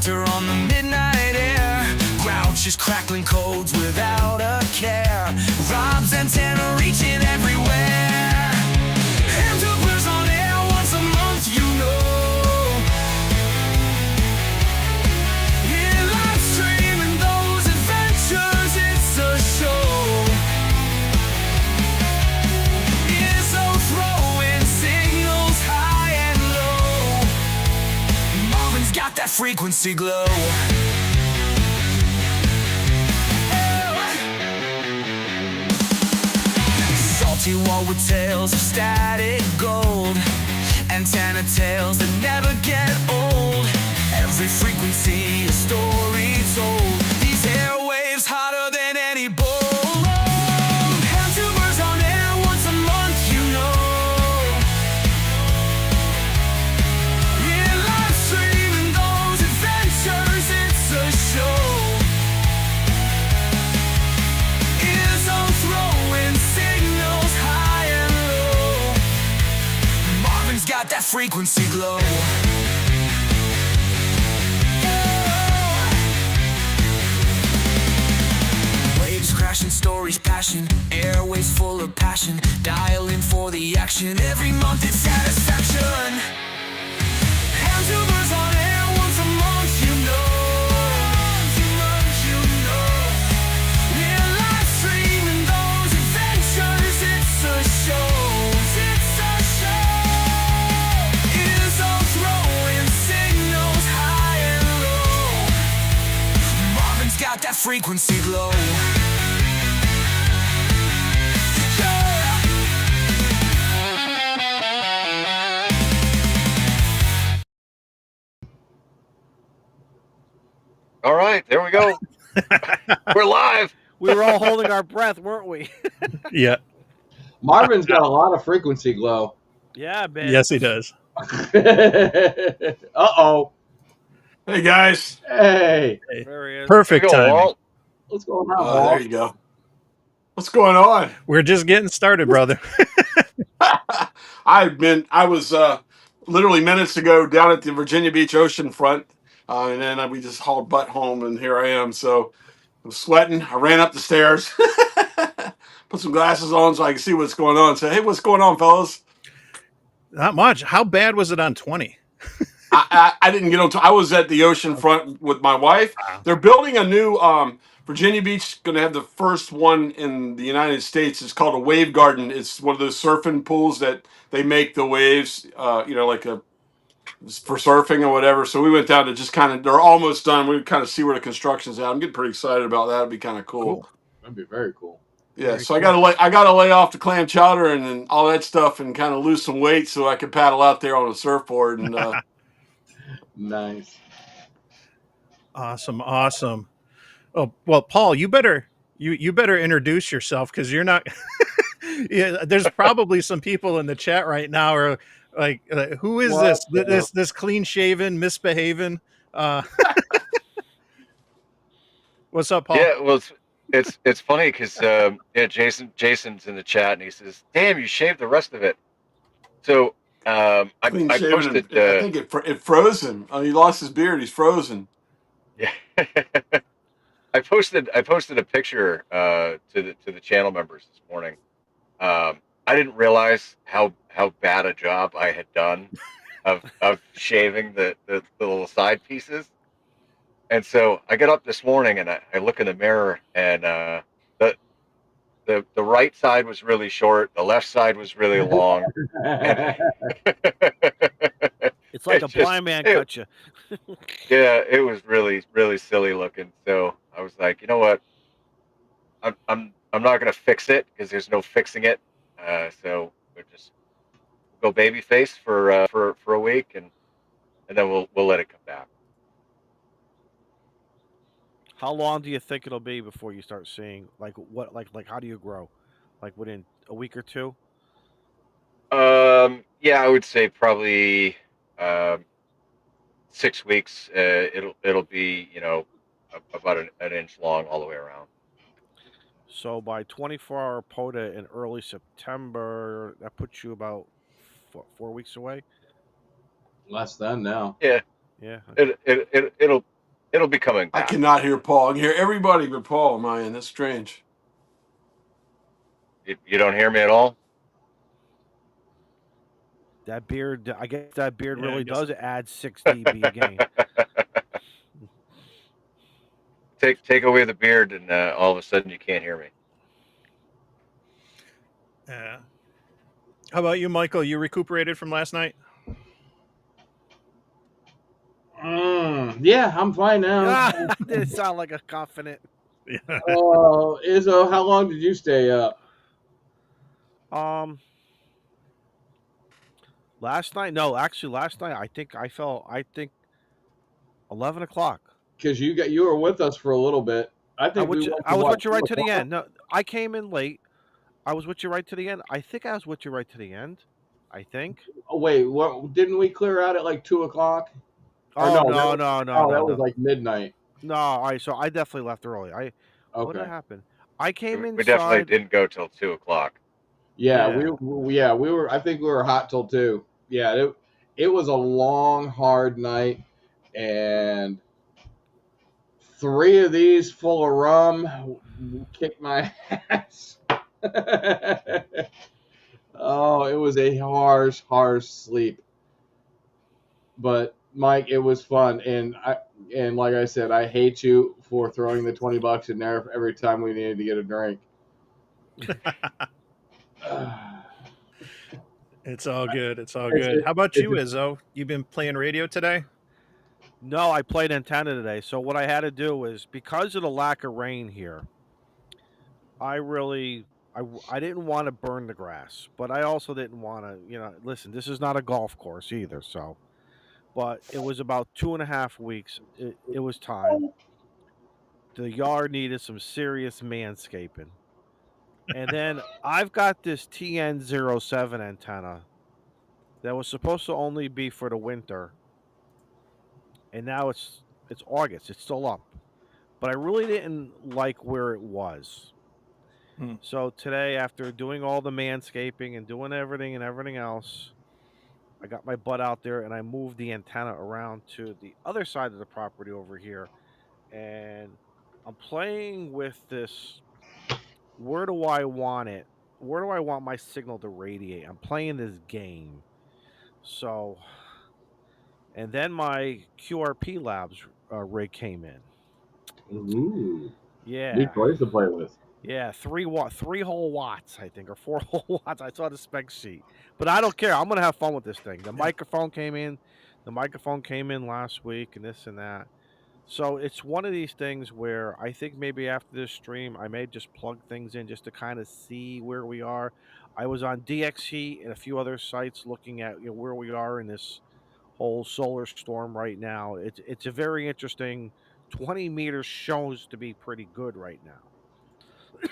laughter on the midnight air. Grouch is crackling codes without a care. Rob's antenna reaching everywhere. Hamtubers on air once a month, you know. Yeah, live streaming those adventures, it's a show. ISO throwing signals high and low. Marvin's got that frequency glow. Salty wall with tales of static gold. Antenna tales that never get old. Every frequency a story told. These airwaves hotter than any bull. Hamtubers on air once a month, you know. Yeah, live streaming those adventures, it's a show. ISO throwing signals high and low. Marvin's got that frequency glow. Waves crashing, stories passion, airways full of passion. Dial in for the action, every month it's satisfaction. Hamtubers on air once a month, you know. We're live streaming those adventures, it's a show. It's a show. ISO throwing signals high and low. Marvin's got that frequency glow. All right, there we go. We're live. We were all holding our breath, weren't we? Yeah. Marvin's got a lot of frequency glow. Yeah, man. Yes, he does. Uh-oh. Hey guys, Hey. There he is. Perfect There you go, timing. Walt. What's going on, Walt? there you go. What's going on? We're just getting started, brother. I was literally minutes ago down at the Virginia Beach ocean front, and then we just hauled butt home, and here I am. So I'm sweating. I ran up the stairs, put some glasses on so I can see what's going on. Say, hey, what's going on, fellas? Not much. How bad was it on 20? I didn't get on. I was at the ocean front with my wife. They're building a new Virginia Beach. Going to have the first one in the United States. It's called a wave garden. It's one of those surfing pools that they make the waves. Like for surfing or whatever. So we went down to just kind of. They're almost done. We kind of see where the construction's at. I'm getting pretty excited about that. It'd be kind of cool. That'd be very cool. Yeah, Very so I gotta lay off the clam chowder and all that stuff and kind of lose some weight so I can paddle out there on a surfboard and. Nice. Awesome. Oh, well, Paul, you better introduce yourself, because you're not. Yeah, there's probably some people in the chat right now are like, who is What? this clean shaven, misbehaving? What's up, Paul? Yeah, well, it's funny because Jason's in the chat and he says, "Damn, you shaved the rest of it." So I Clean shaven. posted. I think it froze him. He lost his beard. He's frozen. Yeah, I posted a picture to the channel members this morning. I didn't realize how bad a job I had done of shaving the little side pieces. And so I get up this morning and I look in the mirror and the right side was really short, the left side was really long. It's like a just- blind man cut you. Yeah, it was really, really silly looking. So I was like, you know what? I'm not gonna fix it because there's no fixing it. So we'll just go baby face for a week and then we'll let it come back. How long do you think it'll be before you start seeing like how do you grow? Like within a week or two? Yeah, I would say probably 6 weeks. It'll be about an inch long all the way around. So by 24-hour POTA in early September, that puts you about 4 weeks away. Less than now. Yeah, Yeah. It'll be coming I back. cannot hear Paul. I can hear everybody but Paul on my end. That's strange. You don't hear me at all? That beard, I guess that beard Yeah, I really guess- does add 6 dB gain. Take away the beard, and all of a sudden you can't hear me. Yeah. How about you, Michael? You recuperated from last night? Yeah, I'm fine now. Ah, didn't sound like a confident. Yeah. Izzo, how long did you stay up? Um, last night, no, actually, last night I think 11 o'clock. Because you were with us for a little bit. I think we went I to was what, with you 2 right to the o'clock? end. No, I came in late. I was with you right to the end. I think I was with you right to the end. I think. Oh, wait, what didn't we clear out at like 2 o'clock? Or Oh no, no, no, no, that no, was no, like midnight. no. All right, so I definitely left early. What Okay. happened? I came We definitely inside. didn't go till 2 o'clock. Yeah, Yeah. we were. I think we were hot till 2. Yeah, it was a long, hard night, and 3 of these full of rum kicked my ass. Oh, it was a harsh sleep. But Mike, it was fun, and like I said, I hate you for throwing the $20 in there every time we needed to get a drink. It's all good. It's all It's- good. How about it's- you, Izzo? You been playing radio today? No, I played antenna today. So what I had to do is because of the lack of rain here, I didn't want to burn the grass, but I also didn't want to, listen, this is not a golf course either. So, but it was about 2.5 weeks. It was time. The yard needed some serious manscaping. And then I've got this TN07 antenna that was supposed to only be for the winter. And now it's August. It's still up. But I really didn't like where it was. Hmm. So today, after doing all the manscaping and doing everything else, I got my butt out there and I moved the antenna around to the other side of the property over here. And I'm playing with this. Where do I want it? Where do I want my signal to radiate? I'm playing this game. So, and then my QRP Labs rig came in. Ooh, Yeah. new toys to play with. Yeah, 3 whole watts, I think, or 4 whole watts. I saw the spec sheet, but I don't care. I'm gonna have fun with this thing. The microphone came in. The microphone came in last week, and this and that. So it's one of these things where I think maybe after this stream, I may just plug things in just to kind of see where we are. I was on DXE and a few other sites looking at where we are in this whole solar storm right now. It's a very interesting. 20 meters shows to be pretty good right now.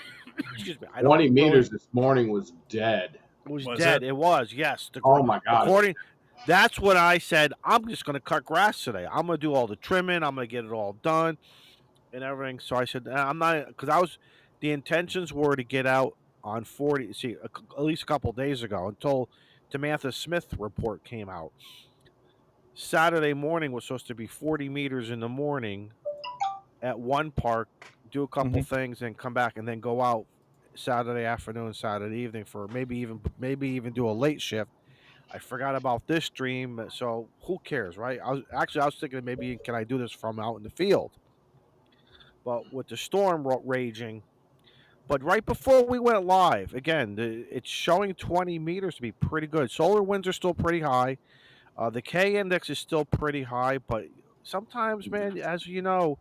Excuse me. I don't 20 really, meters this morning was dead. was Was dead. it? It was, yes. Oh my god! According, that's what I said. I'm just going to cut grass today. I'm going to do all the trimming. I'm going to get it all done and everything. So I said, I'm not, because the intentions were to get out on 40, see, at least a couple of days ago until Tamantha Smith report came out. Saturday morning was supposed to be 40 meters in the morning at one park, do a couple things, and come back, and then go out Saturday afternoon, Saturday evening for maybe even do a late shift. I forgot about this stream, so who cares, right? I was thinking maybe can I do this from out in the field, but with the storm raging. But right before we went live, again, it's showing 20 meters to be pretty good. Solar winds are still pretty high. The K index is still pretty high, but sometimes, man, as you know,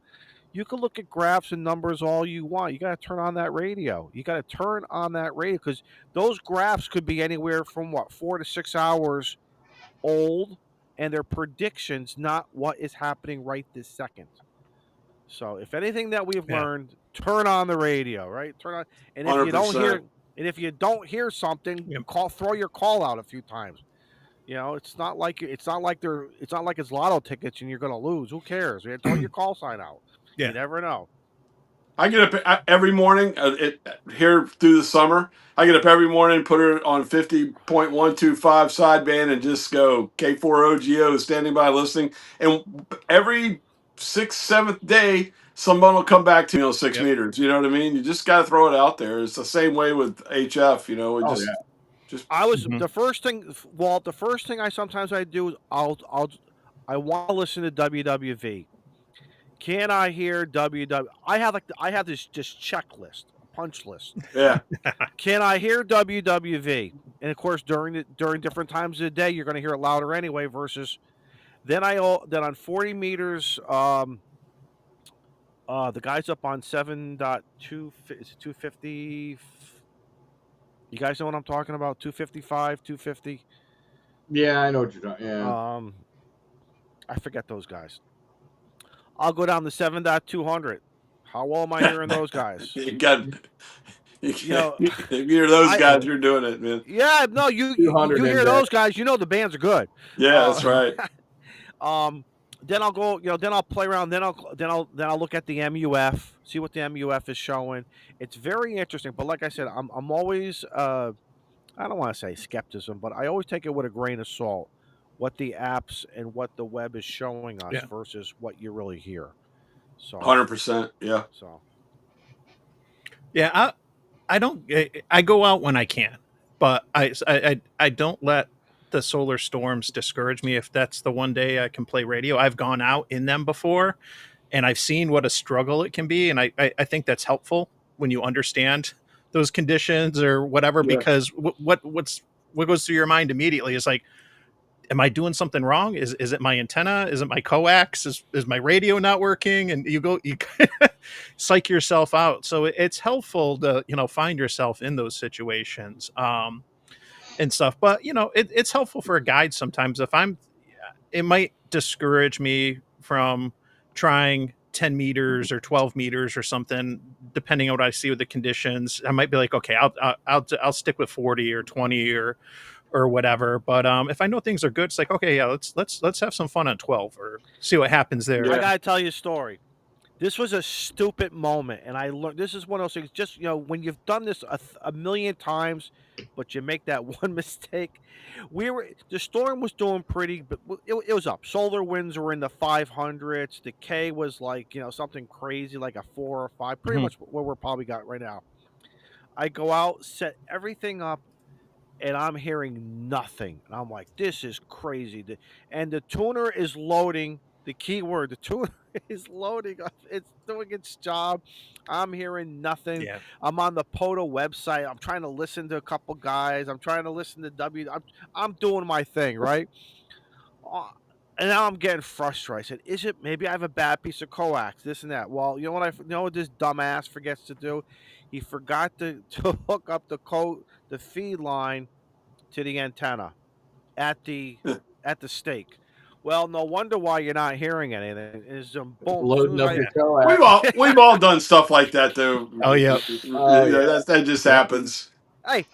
you can look at graphs and numbers all you want. You got to turn on that radio. You got to turn on that radio because those graphs could be anywhere from 4 to 6 hours old, and they're predictions, not what is happening right this second. So, if anything that we've learned, turn on the radio, right? Turn on, and if you don't hear, 100%. and if you don't hear something, throw your call out a few times. It's not like it's lotto tickets and you're going to lose. Who cares? Throw your call sign out. Yeah. You never know. I get up every morning here through the summer. I get up every morning, put it on 50.125 sideband, and just go K4OGO standing by listening. And every sixth, seventh day, someone will come back to me on 6 Yep. meters. You know what I mean? You just got to throw it out there. It's the same way with HF. You know, it Oh just I was Mhm. the first thing, Walt. The first thing I sometimes I do is I want to listen to WWV. Can I hear WW? I have this checklist, a punch list. yeah. Can I hear WWV? And of course, during different times of the day, you're going to hear it louder anyway. Versus then on 40 meters, the guys up on 7.2 is it 250. You guys know what I'm talking about? 255, 250. yeah, I know what you're talking. Yeah, I forget those guys. I'll go down to 7.200. How well am I hearing those guys? you got you You know, if you're those I guys, you're doing it, man. yeah, no, you 200 hear index. those guys, you know the bands are good. Yeah, Uh, that's right. um, then I'll go, then I'll play around. Then I'll look at the MUF, see what the MUF is showing. It's very interesting, but like I said, I'm always I don't want to say skepticism, but I always take it with a grain of salt. What the apps and what the web is showing us Yeah. versus what you really hear. So 100%. Yeah. so Yeah. I don't. I go out when I can, but I don't let the solar storms discourage me. If that's the one day I can play radio, I've gone out in them before, and I've seen what a struggle it can be, and I think that's helpful when you understand those conditions or whatever. Yeah. Because what goes through your mind immediately is like, am I doing something wrong? Is it my antenna? Is it my coax? Is my radio not working? And you psych yourself out. So it's helpful to find yourself in those situations and stuff. But it's helpful for a guide sometimes. It might discourage me from trying 10 meters or 12 meters or something, depending on what I see with the conditions. I might be like, okay, I'll stick with 40 or 20 or whatever. But if I know things are good, it's like, okay, yeah, let's have some fun on 12 or see what happens there. I Yeah. gotta tell you a story. This was a stupid moment, and I learned. This is one of those things. Just when you've done this a million times, but you make that one mistake. The storm was doing pretty, but it was up. Solar winds were in the 500s. The K was like something crazy, like a 4 or 5, pretty Mhm. much where we're probably got right now. I go out, set everything up, and I'm hearing nothing. And I'm like, this is crazy. And the tuner is loading. The keyword, the tuner is loading. It's doing its job. I'm hearing nothing. Yeah. I'm on the POTA website. I'm trying to listen to a couple guys. I'm trying to listen to I'm doing my thing, right? Uh, And now I'm getting frustrated. I said, "Is it maybe I have a bad piece of coax? This and that." Well, you know what this dumbass forgets to do? He forgot to, to hook up the feed line to the antenna at the stake. Well, no wonder why you're not hearing anything. Is boom. As soon Loading as up I your coax. We've all done stuff like that though. Oh yeah. Oh yeah. That just Yep. happens. hey,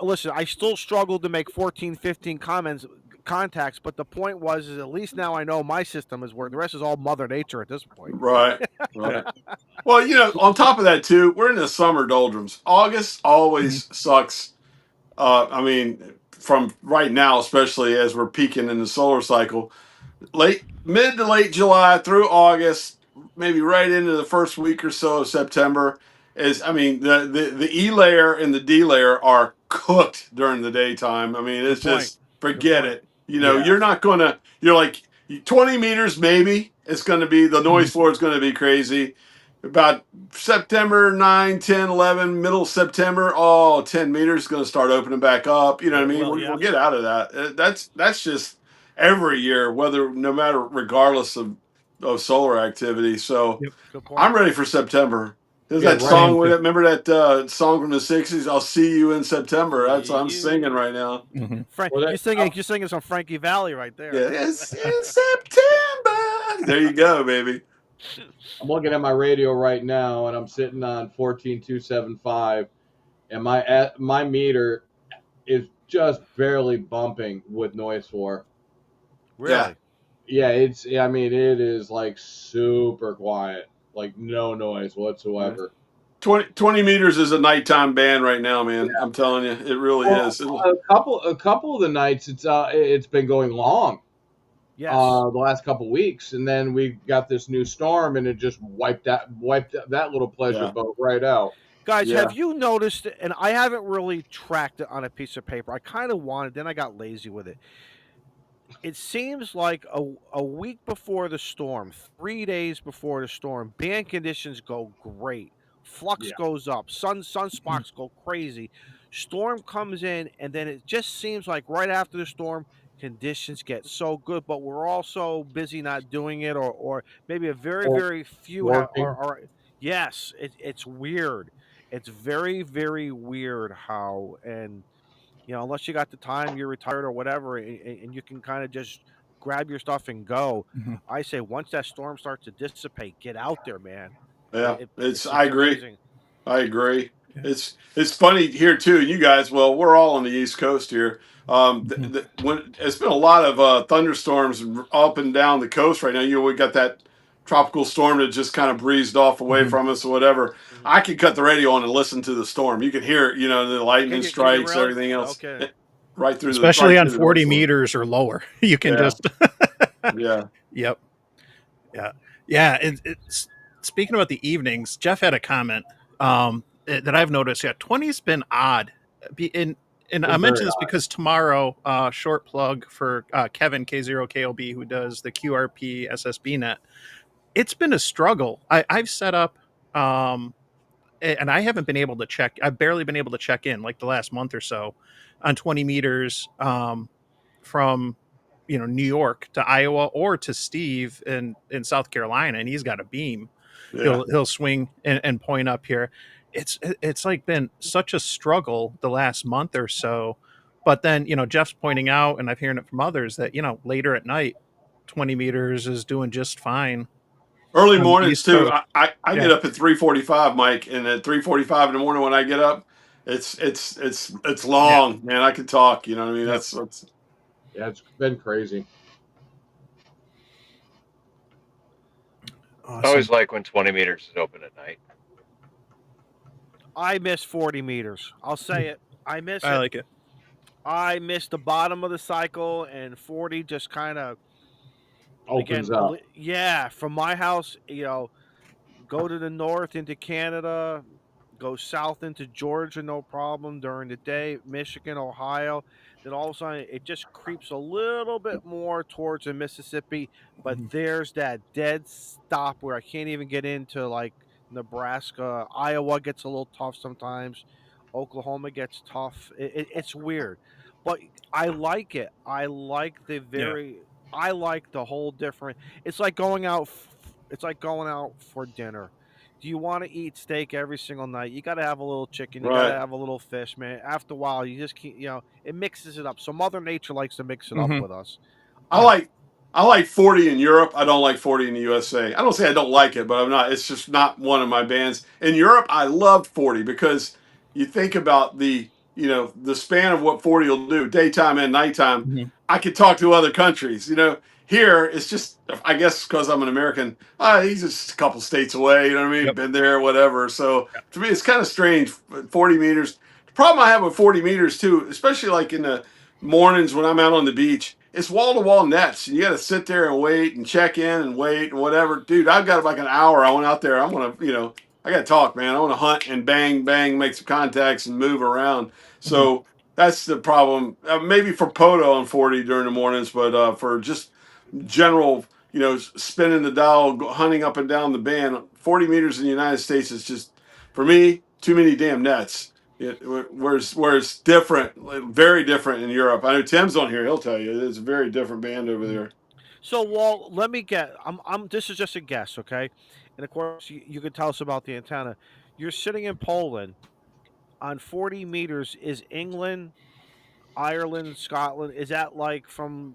listen. I still struggled to make 14, 15 contacts, but the point is at least now I know my system is working. The rest is all Mother Nature at this point. Right. Right. Well, on top of that too, we're in the summer doldrums. August Mhm. always sucks. I mean, from right now, especially as we're peaking in the solar cycle, mid to late July through August, maybe right into the first week or so of September is, I mean, the E layer and the D layer are cooked during the daytime. I mean, Good it's point. just forget Point. it. Yeah. You're not gonna. You're like 20 meters maybe. It's going to be the noise Mhm. floor is going to be crazy. About September 9, 10, 11, middle September, 10 meters is going to start opening back up. You know what I mean? Well, We'll yeah. get out of that. That's just every year, no matter, regardless of solar activity. So Yep. Good point. I'm ready for September. There's Yeah, that right. song Same with too. it. Remember that song from the 60s? I'll see you in September. That's what I'm singing right now. Mhm. Frank, Well, you're singing some Frankie Valley right there. Yeah, it's in September. There you go, baby. I'm looking at my radio right now, and I'm sitting on 14275, and my meter is just barely bumping with noise floor. Yeah. Really? Yeah, I mean, it is like super quiet, like no noise whatsoever. 20 meters is a nighttime band right now, man. I'm telling you, it really Well, is. a couple of the nights it's been going long. Yes. the last couple weeks, and then we got this new storm, and it just wiped that little pleasure Yeah. boat right out. Guys, Yeah. have you noticed, and I haven't really tracked it on a piece of paper. I kind of wanted, then I got lazy with it. It seems like a week before the storm, 3 days before the storm, band conditions go great. Flux Yeah, goes up, sunspots go crazy. Storm comes in, and then it just seems like right after the storm, conditions get so good, but we're also busy not doing it, or maybe a very, or very few working. are yes, it's weird. It's very, very weird how, and unless you got the time, you're retired or whatever, and you can kind of just grab your stuff and go. Mhm. I say once that storm starts to dissipate, get out there, man. Yeah. I It's agree. amazing. I agree. Yeah. It's funny here too. You guys, well, we're all on the East Coast here. Mhm. When it's been a lot of thunderstorms up and down the coast right now. We got that tropical storm that just kind of breezed off away Mhm. from us or whatever. Mhm. I could cut the radio on and listen to the storm. You can hear it, the lightning Can you strikes, really? everything else, Okay. Especially right on through the 40 windstorm. meters or lower. You can Yeah, just yeah, Yep. Yeah. Yeah. It's speaking about the evenings, Jeff had a comment that I've noticed. Yeah, 20's been odd. And I Been very mention this because tomorrow, short plug for Kevin K0KLB, who does the QRP SSB net. It's been a struggle. I've set up and I haven't been able to check. I've barely been able to check in like the last month or so on 20 meters from New York to Iowa or to Steve in South Carolina, and he's got a beam. yeah. He'll swing and point up here. It's like been such a struggle the last month or so. But then Jeff's pointing out, and I've hearing it from others that later at night, 20 meters is doing just fine Early on the mornings East too. Coast. I Yeah. get up at 3:45, Mike, and at 3:45 in the morning when I get up, it's Yeah. long, man. I can talk. You know what I mean? Yep. That's Yeah, it's been crazy. I Awesome. always like when 20 meters is open at night. I miss 40 meters. I'll say it. I miss I it. like it. I miss the bottom of the cycle, and 40 just kind of Opens again. up. Yeah, from my house, go to the north into Canada, go south into Georgia, no problem during the day, Michigan, Ohio. Then all of a sudden, it just creeps a little bit more towards the Mississippi, but Mhm. there's that dead stop where I can't even get into like Nebraska. Iowa gets a little tough sometimes. Oklahoma gets tough. It's weird, but I like it. Yeah. I like the whole different. It's like going out. It's like going out for dinner. Do you want to eat steak every single night? You got to have a little chicken. You got to right. have a little fish, man. After a while, you just can't. It mixes it up. So Mother Nature likes to mix it up Hmm. with us. I I, like I like 40 in Europe. I don't like 40 in the USA. I don't say I don't like it, but I'm not. It's just not one of my bands. In Europe, I loved 40 because you think about the span of what 40 will do, daytime and nighttime. Hmm. I could talk to other countries. Here it's just, I guess because I'm an American, he's just a couple states away. You know what I mean? Yep. Been there, whatever. So Yep. to me, it's kind of strange. 40 meters. The problem I have with 40 meters too, especially like in the mornings when I'm out on the beach, it's wall to wall nets. You got to sit there and wait and check in and wait and whatever. Dude, I've got like an hour. I went out there. I got to talk, man. I want to hunt and bang, bang, make some contacts and move around. Hmm. So that's the problem. Maybe for Poto on 40 during the mornings, but for just general, spinning the dial, hunting up and down the band, 40 meters in the United States is just, for me, too many damn nets. Whereas different, like, very different in Europe. I know Tim's on here; he'll tell you it's a very different band over there. so Walt, let me get. I'm. This is just a guess, okay? And of course, you can tell us about the antenna. You're sitting in Poland on 40 meters. Is England, Ireland, Scotland, is that like from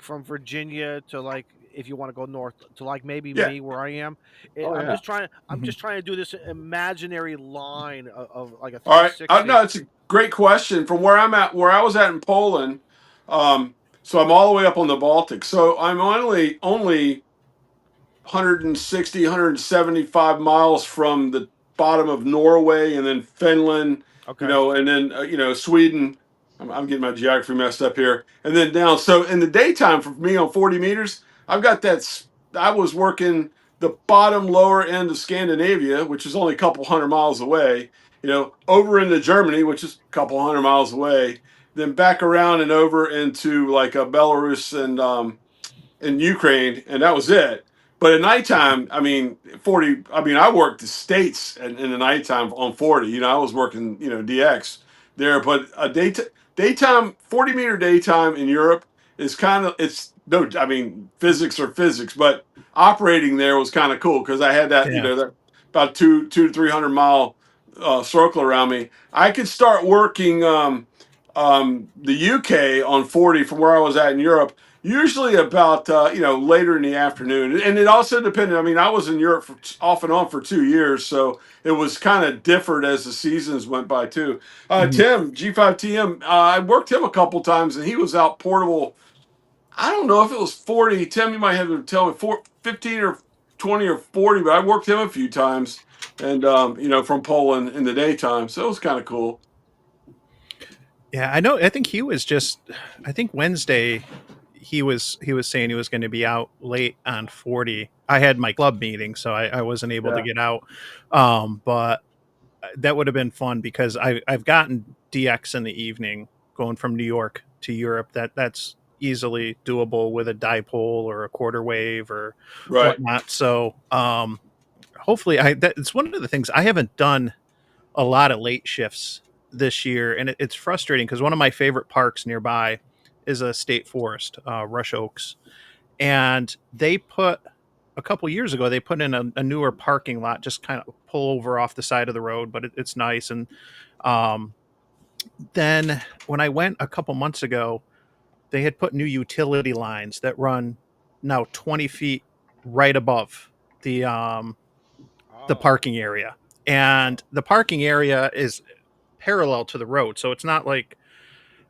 Virginia to like if you want to go north to like maybe Yeah. me where I am? Oh I'm yeah. just trying. I'm Hmm. just trying to do this imaginary line of like a All right. No, 360. it's a great question. From where I was at in Poland, so I'm all the way up on the Baltic. So I'm only 160, 175 miles from the bottom of Norway and then Finland, Okay. and then Sweden. I'm getting my geography messed up here. And then down, so in the daytime for me on 40 meters, I've got that. I was working the bottom lower end of Scandinavia, which is only a couple hundred miles away, over into Germany, which is a couple hundred miles away, then back around and over into like Belarus and in Ukraine, and that was it. But at nighttime, I mean, 40, I mean, I worked the States in the nighttime on 40. I was working, DX there, but daytime, 40-meter daytime in Europe is kind of, it's no, I mean, physics are physics, but operating there was kind of cool because I had that, Yeah. that about two to 300 mile circle around me. I could start working the UK on 40 from where I was at in Europe usually about later in the afternoon, and it also depended. I mean, I was in Europe off and on for 2 years, so it was kind of different as the seasons went by too. Mhm. Tim G5TM, I worked him a couple times, and he was out portable. I don't know if it was 40. Tim, you might have to tell me 15 or 20 or 40, but I worked him a few times, and from Poland in the daytime, so it was kind of cool. Yeah, I know. I think he was just. I think Wednesday, he was saying he was going to be out late on 40. I had my club meeting, so I wasn't able to Yeah, get out. But that would have been fun because I've gotten DX in the evening going from New York to Europe. That's easily doable with a dipole or a quarter wave or right. whatnot. So hopefully, it's one of the things I haven't done a lot of late shifts this year, and it's frustrating because one of my favorite parks nearby is a state forest, Rush Oaks, and they put a couple years ago they put in a newer parking lot, just kind of pull over off the side of the road, but it's nice. And um, then when I went a couple months ago, they had put new utility lines that run now 20 feet right above the Oh, parking area, and the parking area is parallel to the road, so it's not like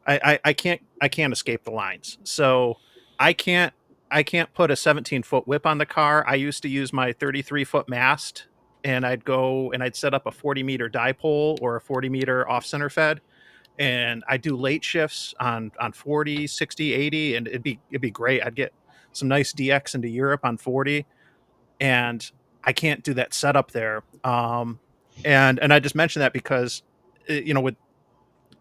I can't escape the lines. So I can't I can't put a 17-foot whip on the car. I used to use my 33-foot mast, and I'd go and I'd set up a 40-meter dipole or a 40-meter off center fed, and I do late shifts on 40, 60, 80, and it'd be great. I'd get some nice DX into Europe on 40, and I can't do that setup there. And I just mentioned that because with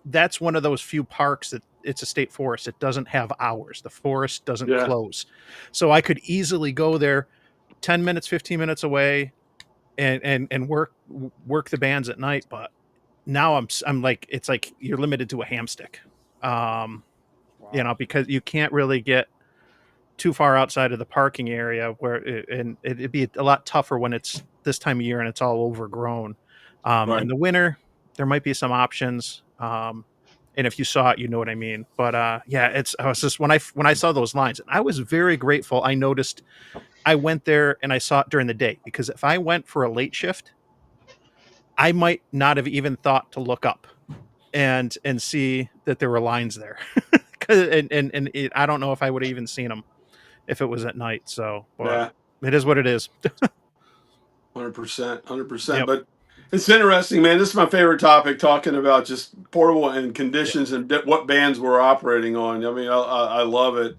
that's one of those few parks that it's a state forest. It doesn't have hours. The forest doesn't Yeah, close. So I could easily go there 10 minutes, 15 minutes away and work the bands at night. But now I'm like, it's like you're limited to a hamstick. Um, wow. because you can't really get too far outside of the parking area and it'd be a lot tougher when it's this time of year and it's all overgrown. In right. the winter, there might be some options. And if you saw it, you know what I mean. But yeah, I was just when I saw those lines, and I was very grateful. I noticed I went there and I saw it during the day, because if I went for a late shift, I might not have even thought to look up and see that there were lines there. I don't know if I would have even seen them if it was at night. So, but Yeah. it is what it is. 100%, 100%. Yep. But it's interesting, man. This is my favorite topic, talking about just portable and Yep. conditions and what bands we're operating on. I mean, I love it.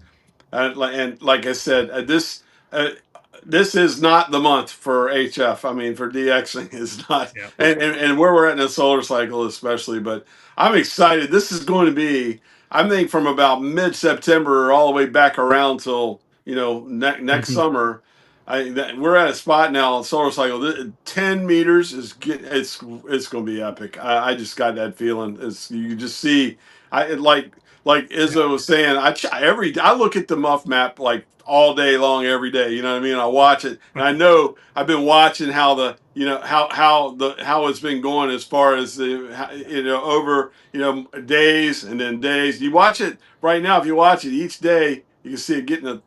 And like I said, this is not the month for HF. I mean, for DXing is not, Yep. and where we're at in the solar cycle, especially. But I'm excited. This is going to be, I think, from about mid-September all the way back around till next Mhm. summer. We're at a spot now on solar cycle. 10 meters it's going to be epic. I just got that feeling. You can just see. Like Yep. Izzo was saying, I look at the muff map like all day long, every day. You know what I mean? I watch it, and I know I've been watching how how it's been going as far as over days and then days. You watch it right now. If you watch it each day, you can see it getting a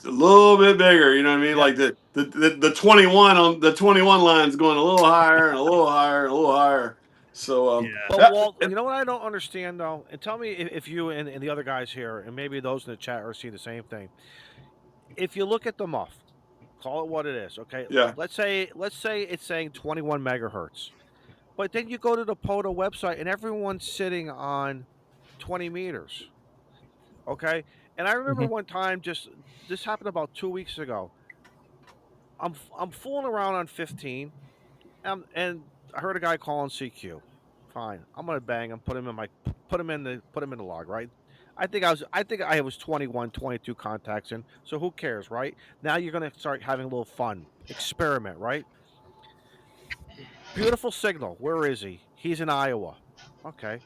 little bit bigger. You know what I mean? Yeah. Like the 21 on the 21 line's going a little higher and a little higher and a little higher. So Yeah. But yeah, Walt, you know what I don't understand though, and tell me if you and the other guys here, and maybe those in the chat are seeing the same thing. If you look at the muff, call it what it is. Okay, yeah, let's say it's saying 21 megahertz, but then you go to the POTA website and everyone's sitting on 20 meters. Okay. And I remember Mhm. one time, this happened about 2 weeks ago. I'm fooling around on 15, and I heard a guy calling CQ. Fine, I'm gonna bang him, put him in the log, right? I think I was 21, 22 contacts in. So who cares, right? Now you're gonna start having a little fun, experiment, right? Beautiful signal. Where is he? He's in Iowa. Okay.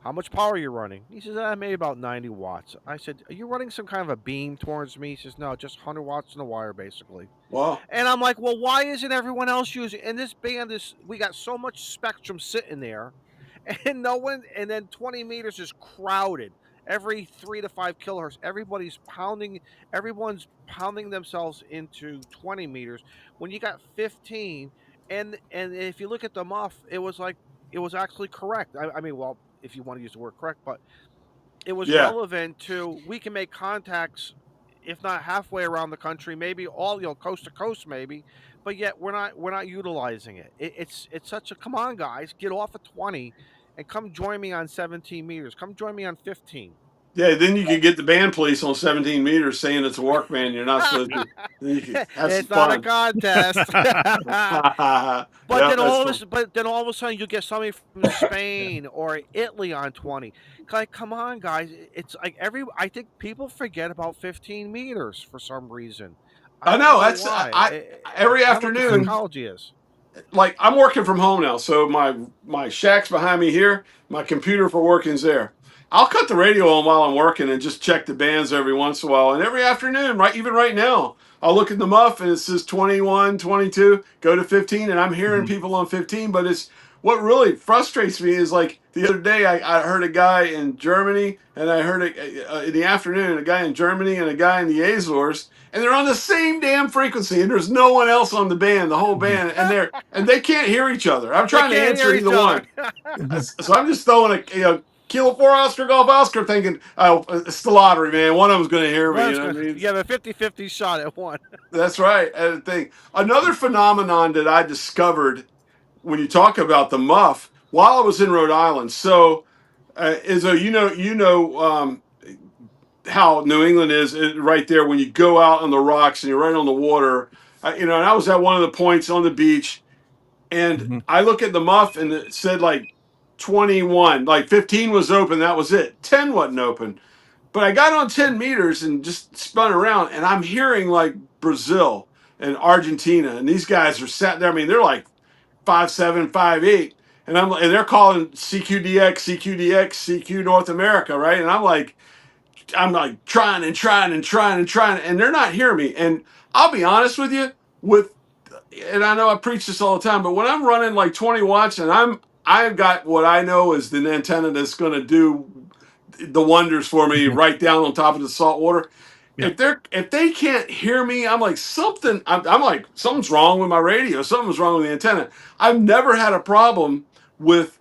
How much power are you running? He says, maybe about 90 watts. I said, are you running some kind of a beam towards me? He says, no, just 100 watts in the wire, basically. Wow. And I'm like, well, why isn't everyone else using? And this band is, we got so much spectrum sitting there, and no one. And then 20 meters is crowded. Every 3 to 5 kilohertz, everyone's pounding themselves into 20 meters. When you got 15, and if you look at the muff, it was actually correct. I mean, well, if you want to use the word correct, but it was Yeah. relevant to, we can make contacts if not halfway around the country, maybe all, coast to coast, maybe, but yet we're not utilizing it. It's such a, come on guys, get off of 20 and come join me on 17 meters. Come join me on 15. Yeah. Then you could get the band police on 17 meters saying it's a Walkman. You're not supposed to. Then you could have some It's not a fun. contest. Yep, that's fun. But then all of a sudden you get somebody from Spain or Italy on 20. Like, come on, guys. It's like I think people forget about 15 meters for some reason. I I don't know. know That's why. every I don't know what the afternoon. psychology is. Like I'm working from home now, so my shack's behind me here. My computer for working's there. I'll cut the radio on while I'm working and just check the bands every once in a while. And every afternoon, right, even right now, I'll look at the muff and it says 21, 22, go to 15, and I'm hearing Mhm. people on 15. But it's what really frustrates me is like the other day I heard a guy in Germany, and I heard in the afternoon a guy in Germany and a guy in the Azores, and they're on the same damn frequency, and there's no one else on the band, the whole Mhm. band, and they can't hear each other. I'm They trying to can't answer hear either each other. one. So I'm just throwing a Kilo 4 Oscar Golf Oscar, thinking, oh, it's the lottery, man. One of them's going to hear me. You know what I mean? You have a 50-50 shot at one. That's right. And thing. Another phenomenon that I discovered when you talk about the muff while I was in Rhode Island. So, Izzo, how New England is right there when you go out on the rocks and you're right on the water. And I was at one of the points on the beach, and Mhm. I look at the muff and it said like 21, like 15 was open. That was it. 10 wasn't open. But I got on 10 meters and just spun around, and I'm hearing like Brazil and Argentina, and these guys are sat there. I mean, they're like 5'7", 5'8", and they're calling CQDX, CQDX, CQ North America, right? And I'm like trying and trying and trying and trying, and they're not hearing me. And I'll be honest with you, and I know I preach this all the time, but when I'm running like 20 watts and I've got what I know is the antenna that's going to do the wonders for me Mhm. right down on top of the salt water. Yeah. If they can't hear me, I'm like I'm like something's wrong with my radio. Something's wrong with the antenna. I've never had a problem with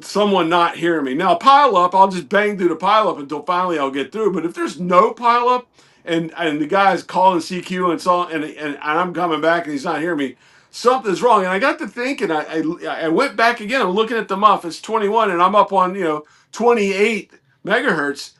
someone not hearing me. Now pile up, I'll just bang through the pile up until finally I'll get through. But if there's no pile up and the guy's calling CQ and I'm coming back and he's not hearing me, something's wrong. And I got to thinking, I went back again. I'm looking at the muff. It's 21, and I'm up on 28 megahertz.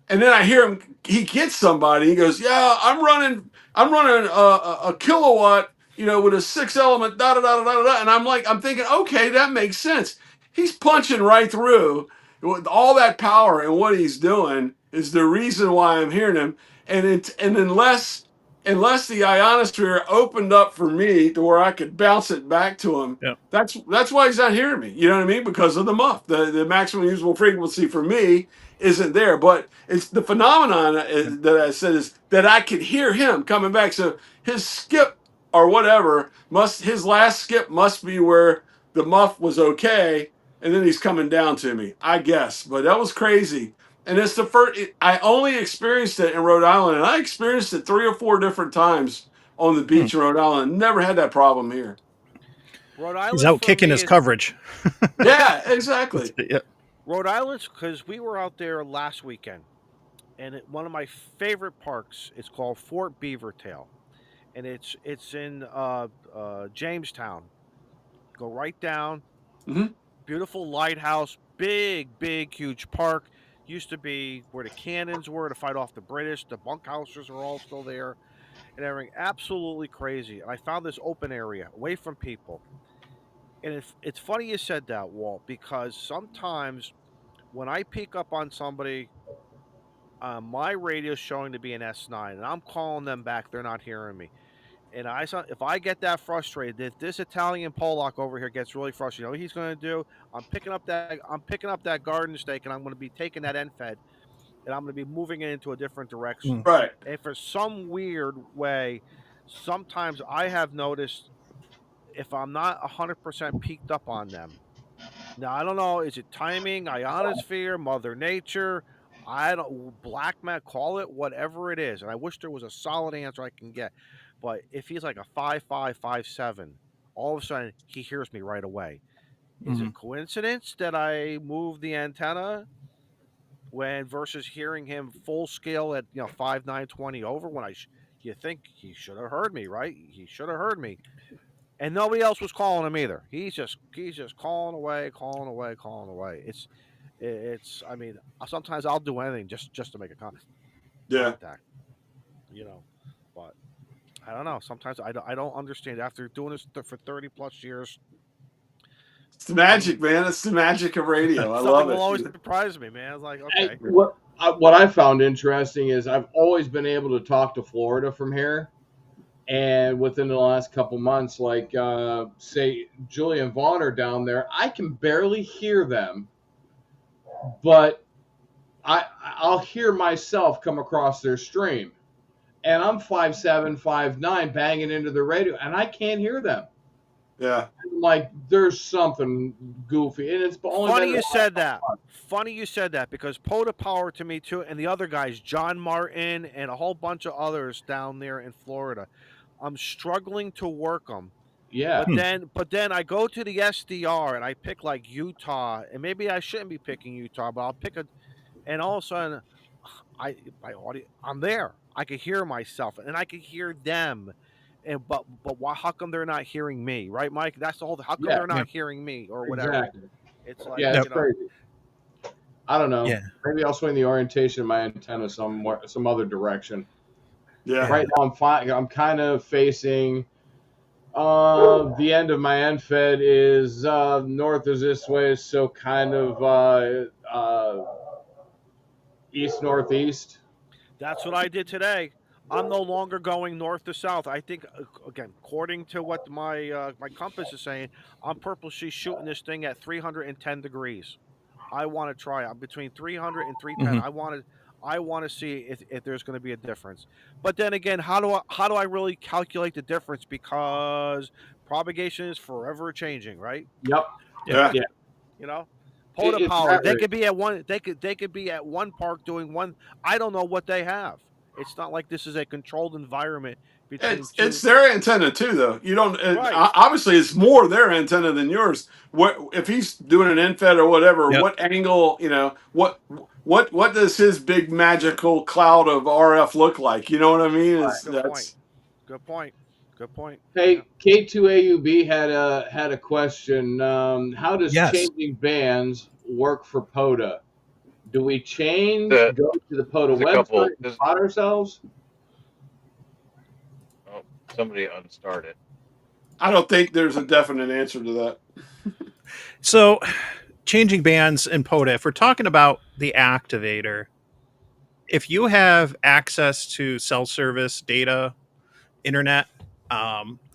And then I hear him. He gets somebody. He goes, "Yeah, I'm running a kilowatt, with a 6 element da da da da da da." And I'm thinking, okay, that makes sense. He's punching right through with all that power, and what he's doing is the reason why I'm hearing him. And unless the ionosphere opened up for me to where I could bounce it back to him, Yeah. that's why he's not hearing me. You know what I mean? Because of the muff, the maximum usable frequency for me isn't there. But it's the phenomenon that I said is that I could hear him coming back. So his skip or whatever his last skip must be where the muff was okay, and then he's coming down to me, I guess. But that was crazy. And it's the first. I only experienced it in Rhode Island, and I experienced it 3 or 4 different times on the Hmm. beach in Rhode Island. Never had that problem here. Rhode He's Island out for kicking me his is coverage. Yeah, exactly. Yeah. Rhode Island's, because we were out there last weekend, and one of my favorite parks is called Fort Beavertail, and it's in Jamestown. Go right down, Hmm. beautiful lighthouse, big, huge park. used to be where the cannons were to fight off the British. The bunkhouses are all still there and everything. Absolutely crazy. And I found this open area away from people. And it's funny you said that, Walt, because sometimes when I peek up on somebody, my radio's showing to be an S9, and I'm calling them back, they're not hearing me. And if I get that frustrated, if this Italian Pollock over here gets really frustrated, you know what he's going to do? I'm picking up that garden stake, and I'm going to be taking that end fed, and I'm going to be moving it into a different direction. Right. And for some weird way, sometimes I have noticed if I'm not 100% peaked up on them. Now I don't know. Is it timing, ionosphere, Mother Nature? I don't black man call it whatever it is, and I wish there was a solid answer I can get. But if he's like a 5.5, 5.7, all of a sudden he hears me right away. Is it coincidence that I moved the antenna when versus hearing him full scale at 5.9, 20 over when you think he should have heard me, right? He should have heard me, and nobody else was calling him either. He's just calling away, calling away, calling away. It's. I mean, sometimes I'll do anything just to make a Yeah. contact, But I don't know. Sometimes I don't understand. After doing this for 30+ years, It's the magic, man. It's the magic of radio. I something love will it. always surprise me, man. It's like, okay, What I found interesting is I've always been able to talk to Florida from here, and within the last couple months, like say Julia and Vaughn are down there, I can barely hear them, but I'll hear myself come across their stream, and I'm 5.7, 5.9 banging into the radio, and I can't hear them. Yeah. Like there's something goofy, and it's only funny been you said that. Funny you said that because POTA Power to me too, and the other guys, John Martin and a whole bunch of others down there in Florida. I'm struggling to work them. Yeah. But then I go to the SDR and I pick like Utah, and maybe I shouldn't be picking Utah, but I'll pick and all of a sudden, my audio, I'm there. I could hear myself, and I could hear them, but why? How come they're not hearing me? Right, Mike? That's the whole. How come Yeah. they're not hearing me or whatever? Exactly. It's like Yeah, it's crazy. I don't know. Yeah. Maybe I'll swing the orientation of my antenna some other direction. Yeah. Right now, I'm kind of facing. The end of my end fed is north is this way, so kind of east northeast. That's what I did today. I'm no longer going north to south. I think again, according to what my compass is saying, I'm purposely shooting this thing at 310 degrees. I want to try. I'm between 300 and 310. I want to see if there's going to be a difference. But then again, how do I really calculate the difference because propagation is forever changing, right? Yep. Yeah. Yeah. You know, POTA It's Power. They right. could be at one. They could be at one park doing one. I don't know what they have. It's not like this is a controlled environment between two. It's their antenna too, though. You don't. Right. Obviously, it's more their antenna than yours. What if he's doing an infed or whatever? Yep. What angle? What does his big magical cloud of RF look like? You know what I mean? Good point. Good point. Good point. Hey, Yeah. K2AUB had a question. How does Yes. changing bands work for POTA? Do we change? The- Go to the POTA there's a couple- website and spot ourselves? Oh, somebody unstarted. I don't think there's a definite answer to that. So, changing bands in POTA, if we're talking about the activator, if you have access to cell service, data, internet,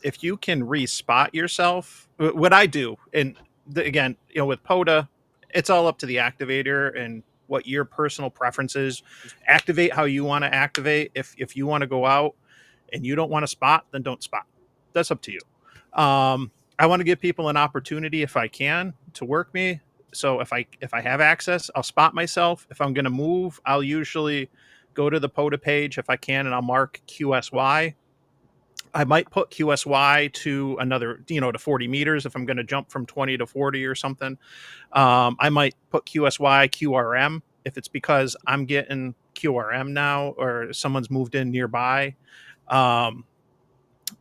if you can respot yourself, what I do, and again, with POTA, it's all up to the activator and what your personal preferences. Activate how you want to activate. If you want to go out and you don't want to spot, then don't spot. That's up to you. I want to give people an opportunity if I can to work me. So if I have access, I'll spot myself. If I'm going to move, I'll usually go to the POTA page if I can, and I'll mark QSY. I might put QSY to another, to 40 meters if I'm going to jump from 20 to 40 or something. I might put QSY, QRM if it's because I'm getting QRM now or someone's moved in nearby. And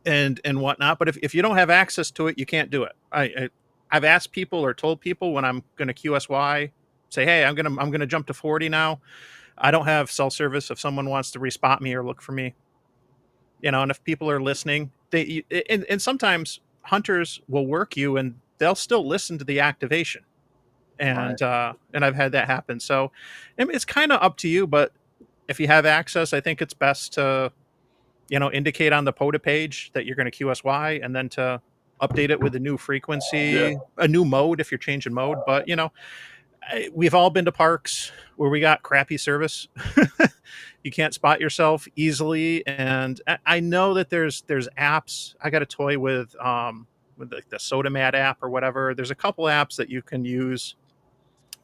whatnot. But if you don't have access to it, you can't do it. I've asked people or told people when I'm going to QSY say, hey, I'm gonna jump to 40 now. I don't have cell service. If someone wants to respot me or look for me, and if people are listening, and sometimes hunters will work you and they'll still listen to the activation, and I've had that happen. So I mean, it's kind of up to you, but if you have access, I think it's best to indicate on the POTA page that you're going to QSY, and then to update it with a new Yeah. frequency, a new mode if you're changing mode. But we've all been to parks where we got crappy service. You can't spot yourself easily, and I know that there's apps. I got a toy with the Sodamat app or whatever. There's a couple apps that you can use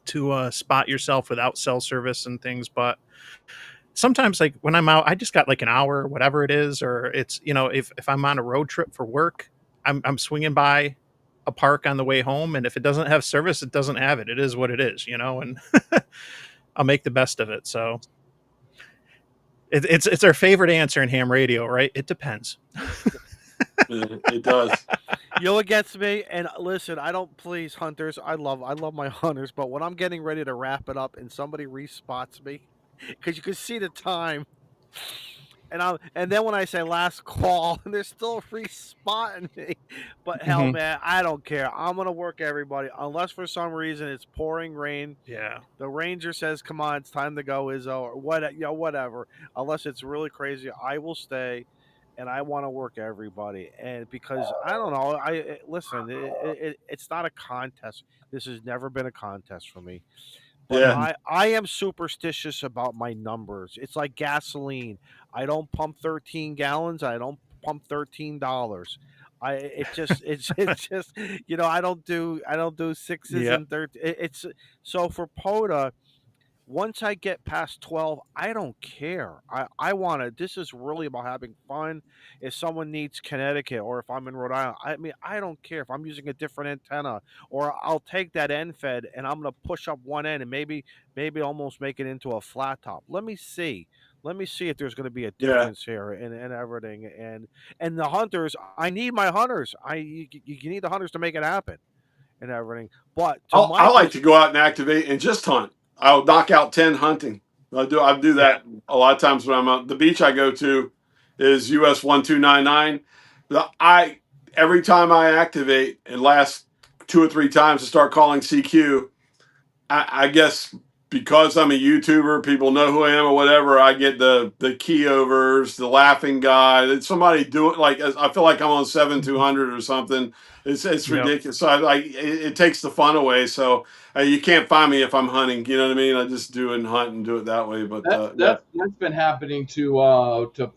to spot yourself without cell service and things, but sometimes, like when I'm out, I just got like an hour or whatever it is, or it's if I'm on a road trip for work, I'm swinging by a park on the way home, and if it doesn't have service, it doesn't have it. It is what it is, and I'll make the best of it. So it's our favorite answer in ham radio, right? It depends. It does. You'll against me, and listen, I don't please hunters. I love my hunters, but when I'm getting ready to wrap it up and somebody respots me, because you can see the time, and then when I say last call, and they're still respotting me. But hell, Mhm. man, I don't care. I'm gonna work everybody, unless for some reason it's pouring rain. Yeah. The ranger says, "Come on, it's time to go, Izzo," or whatever. Unless it's really crazy, I will stay, and I want to work everybody. And because I don't know, listen, it's not a contest. This has never been a contest for me. But Yeah. I am superstitious about my numbers. It's like gasoline. I don't pump 13 gallons. I don't pump $13. It's just I don't do sixes Yep. and 13. It's so for POTA. Once I get past 12, I don't care. I want to. This is really about having fun. If someone needs Connecticut or if I'm in Rhode Island, I mean, I don't care if I'm using a different antenna or I'll take that end fed and I'm going to push up one end and maybe almost make it into a flat top. Let me see. Let me see if there's going to be a Yeah. difference here and everything. And the hunters, I need my hunters. You need the hunters to make it happen and everything. But to I like Michael's to go out and activate and just hunt. I'll knock out 10 hunting. I do Yeah. that a lot of times when I'm out. The beach I go to is US 1299. I Every time I activate, it lasts 2 or 3 times to start calling CQ. I guess because I'm a YouTuber, people know who I am or whatever. I get the keyovers, the laughing guy. It's somebody doing like I feel like I'm on 7200 or something. It's Yep. ridiculous. So it takes the fun away. So you can't find me if I'm hunting. You know what I mean? I just do it and hunt and do it that way. But yeah, That's been happening to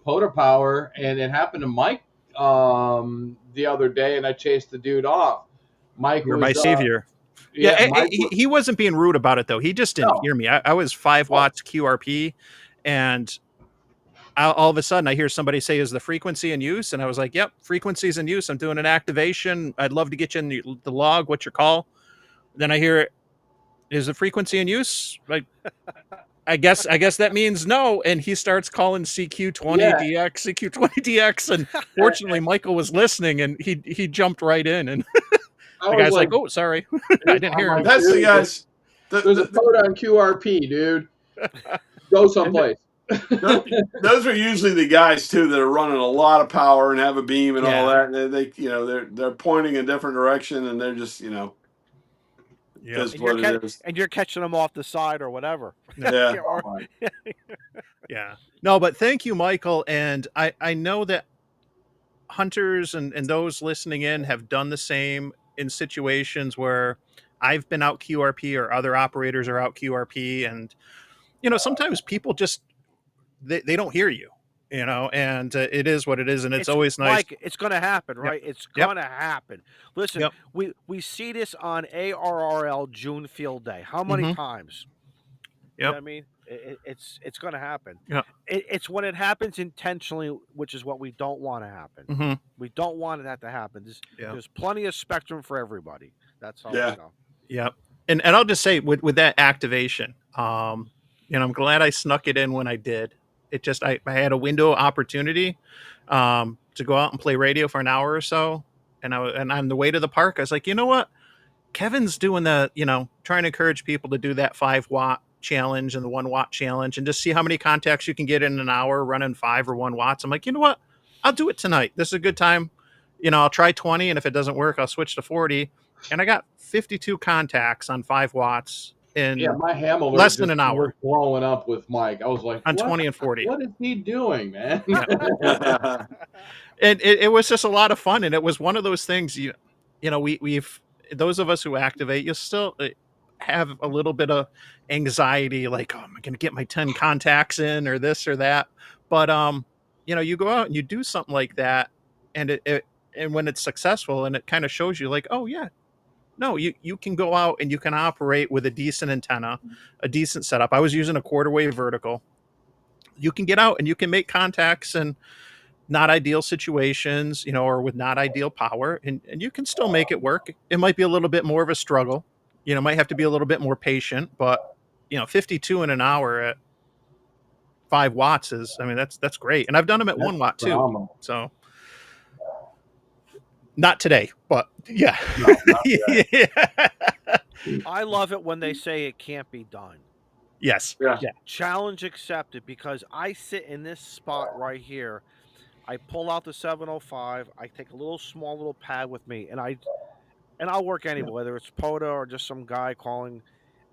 POTA Power, and it happened to Mike the other day, and I chased the dude off. Mike You're was my savior. yeah, Mike He wasn't being rude about it though. He just didn't no, hear me. I was 5 oh, watts QRP, and all of a sudden I hear somebody say, "Is the frequency in use?" And I was like, "Yep, frequency's in use. I'm doing an activation. I'd love to get you in the log. What's your call?" Then I hear, "Is the frequency in use?" Like, I guess that means no. And he starts calling CQ20DX, CQ20DX, and fortunately Michael was listening, and he jumped right in, and I the was guy's like, like, "Oh, sorry, I didn't I'm hear him." like, that's the dude, guys. there's a POTA on QRP, dude. Go someplace. Those are usually the guys too that are running a lot of power and have a beam and all Yeah. that. And they're pointing a different direction and they're just Yep. is what it is. and you're catching them off the side or whatever. Yeah. Or- Yeah. No, but thank you, Michael. And I know that hunters and those listening in have done the same in situations where I've been out QRP or other operators are out QRP. And, sometimes people just, they don't hear you, and it is what it is. And it's always nice. Mike, it's going to happen, Yep. right? It's Yep. going to happen. Listen, Yep. we see this on ARRL June Field Day. How many Mhm. times? You Yep. know what I mean? It's going to happen. Yep. It's when it happens intentionally, which is what we don't want to happen. Mm-hmm. We don't want that to happen. Yeah. There's plenty of spectrum for everybody. That's all Yeah. I know. Yep. And I'll just say with that activation, I'm glad I snuck it in when I did. It just I had a window of opportunity to go out and play radio for an hour or so, and on the way to the park, I was like, you know what? Kevin's doing the, trying to encourage people to do that 5 watt challenge and the 1 watt challenge and just see how many contacts you can get in an hour running 5 or 1 watts. I'm like, you know what? I'll do it tonight. This is a good time. I'll try 20, and if it doesn't work, I'll switch to 40. And I got 52 contacts on 5 watts Yeah, in my ham alert less than just an started hour blowing up with Mike. I was like, on what? 20 and 40. What is he doing, man? Yeah. And it was just a lot of fun, and it was one of those things. We've those of us who activate, you still have a little bit of anxiety, like, oh, am I going to get my 10 contacts in or this or that? But you go out and you do something like that, and and when it's successful, and it kind of shows you, like, oh yeah, no, you can go out and you can operate with a decent antenna, a decent setup. I was using a quarter wave vertical. You can get out and you can make contacts and not ideal situations, or with not ideal power, and you can still make it work. It might be a little bit more of a struggle, might have to be a little bit more patient, but 52 in an hour at 5 watts is, I mean, that's great. And I've done them at That's 1 watt too. phenomenal. So not today, but yeah. No, not today. Yeah. I love it when they say it can't be done. Yes. Yeah. Yeah. Challenge accepted, because I sit in this spot right here. I pull out the 705. I take a small little pad with me, and I'll work anywhere, whether it's POTA or just some guy calling.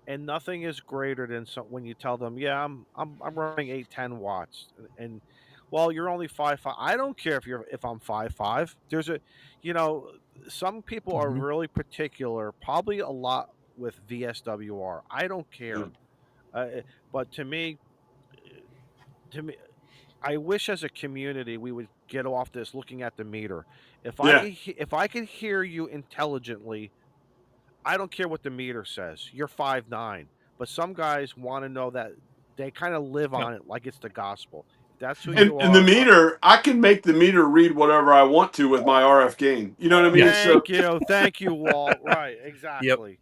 And nothing is greater than when you tell them, yeah, I'm running 8-10 watts, and well, you're only 5.5. I don't care if I'm 5.5. There's some people are Mhm. really particular, probably a lot with VSWR. I don't care, but to me, I wish as a community we would get off this looking at the meter. Yeah. If I can hear you intelligently, I don't care what the meter says. You're 5'9", but some guys want to know that they kind of live Yep. on it like it's the gospel. If that's who And you and the are. meter, I can make the meter read whatever I want to with my RF gain. You know what I mean? Yeah. So Thank you, Walt. Right, Yep. exactly.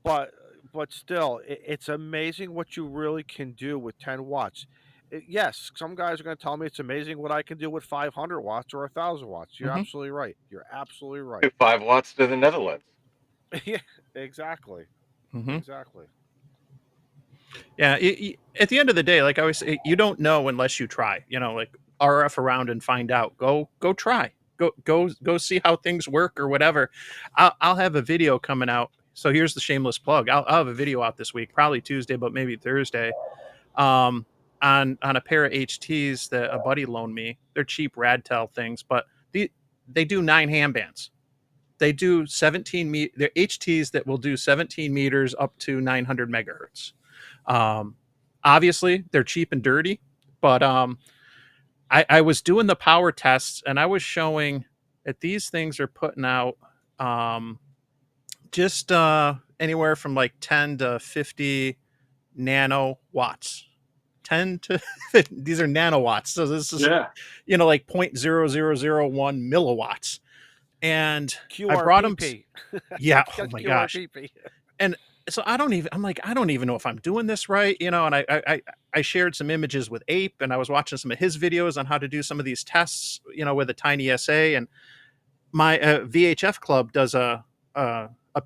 But still, it's amazing what you really can do with 10 watts. Yes, some guys are going to tell me it's amazing what I can do with 500 watts or 1,000 watts. You're Mhm. absolutely right. You're absolutely right. Do 5 watts to the Netherlands. Yeah, exactly. Mhm. Exactly. Yeah, at the end of the day, like I always say, you don't know unless you try. Like RF around and find out. Go try. Go see how things work or whatever. I'll have a video coming out. So here's the shameless plug. I'll have a video out this week, probably Tuesday, but maybe Thursday, on a pair of HTs that a buddy loaned me. They're cheap Radtel things, but they do 9 ham bands. They do 17 meters. They're HTs that will do 17 meters up to 900 megahertz. Obviously they're cheap and dirty, but I was doing the power tests, and I was showing that these things are putting out just anywhere from like 10 to 50 nano watts. 10 to 50, these are nanowatts. So this is yeah. like 0.0001 milliwatts. And QRPP. I brought them. Yeah. Oh That's my gosh. QRPP. And so I'm like, I don't even know if I'm doing this right, and I shared some images with Ape, and I was watching some of his videos on how to do some of these tests, with a tiny SA. And my VHF club does a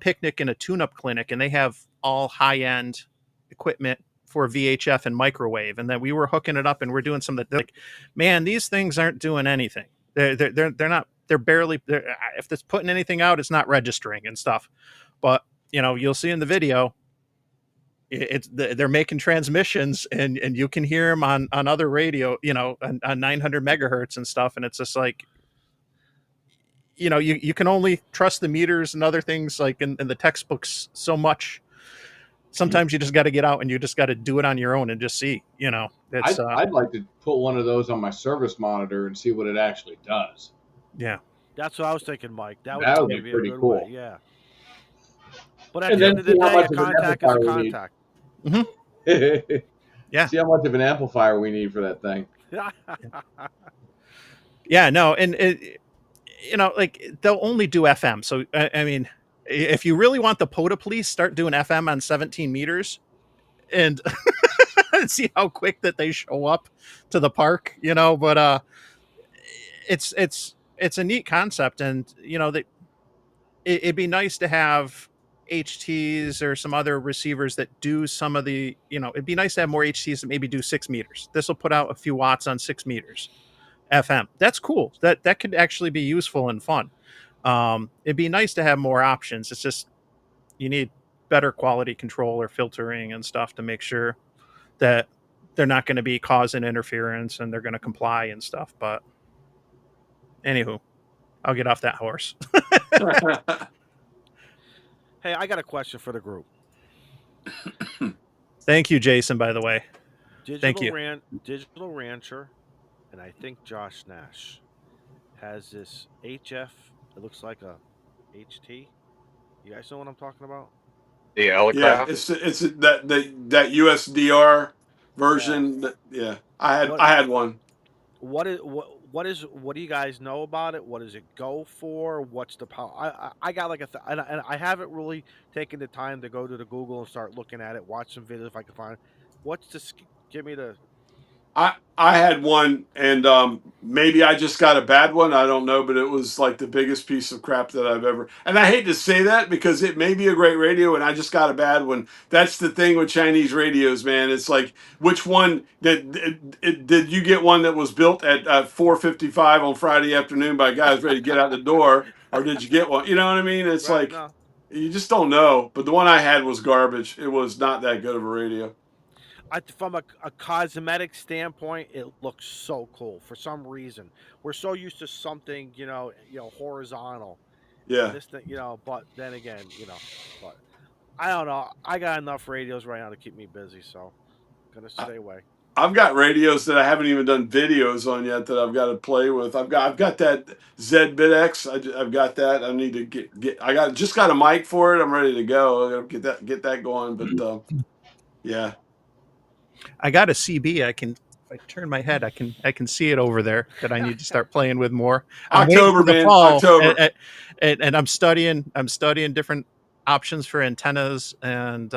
picnic and a tune-up clinic, and they have all high-end equipment for VHF and microwave. And then we were hooking it up, and we're doing some of the, like, man, these things aren't doing anything. They're not. They're barely. If it's putting anything out, it's not registering and stuff. But you'll see in the video, they're making transmissions, and you can hear them on other radio, on 900 megahertz and stuff. And it's just like, you can only trust the meters and other things like in the textbooks so much. Sometimes you just got to get out and you just got to do it on your own and just see, it's I'd like to put one of those on my service monitor and see what it actually does. yeah. That's what I was thinking, Mike. That would That would probably be be pretty a good cool. way. Yeah. But at And the then end of the see how day, much a of an contact is a amplifier we need. contact. Yeah. See how much of an amplifier we need for that thing. Yeah, no. And like they'll only do FM. So I mean, if you really want the POTA police, start doing FM on 17 meters and see how quick that they show up to the park, but it's a neat concept. And it'd be nice to have HTs or some other receivers that do some of the, it'd be nice to have more HTs that maybe do 6 meters. This will put out a few watts on 6 meters FM. That's cool. That could actually be useful and fun. It'd be nice to have more options. It's just you need better quality control or filtering and stuff to make sure that they're not going to be causing interference and they're going to comply and stuff. But anywho, I'll get off that horse. Hey, I got a question for the group. Thank you, Jason, by the way. Thank you. Digital Rancher, and I think Josh Nash has this HF. It looks like a HT. You guys know what I'm talking about? The Yeah, Elecraft. it's that USDR version. I had one. What do you guys know about it? What does it go for? What's the power? I got like and I haven't really taken the time to go to the Google and start looking at it, watch some videos if I can find it. What's the give me the I had one, and maybe I just got a bad one. I don't know, but it was like the biggest piece of crap that I've ever. And I hate to say that because it may be a great radio, and I just got a bad one. That's the thing with Chinese radios, man. It's like which one did you get one that was built at 4:55 on Friday afternoon by guys ready to get out the door, or did you get one? You know what I mean? It's right, like no. you just don't know. But the one I had was garbage. It was not that good of a radio. From a cosmetic standpoint, it looks so cool. For some reason, we're so used to something, horizontal. Yeah. And this thing, but then again, but I don't know. I got enough radios right now to keep me busy, so I'm gonna stay away. I've got radios that I haven't even done videos on yet that I've got to play with. I've got that ZBitX. I've got that. I need to get. I just got a mic for it. I'm ready to go. I gotta get that going. But yeah. I got a CB. If I turn my head, I can see it over there that I need to start playing with more. I'm October, man. October. And I'm studying different options for antennas and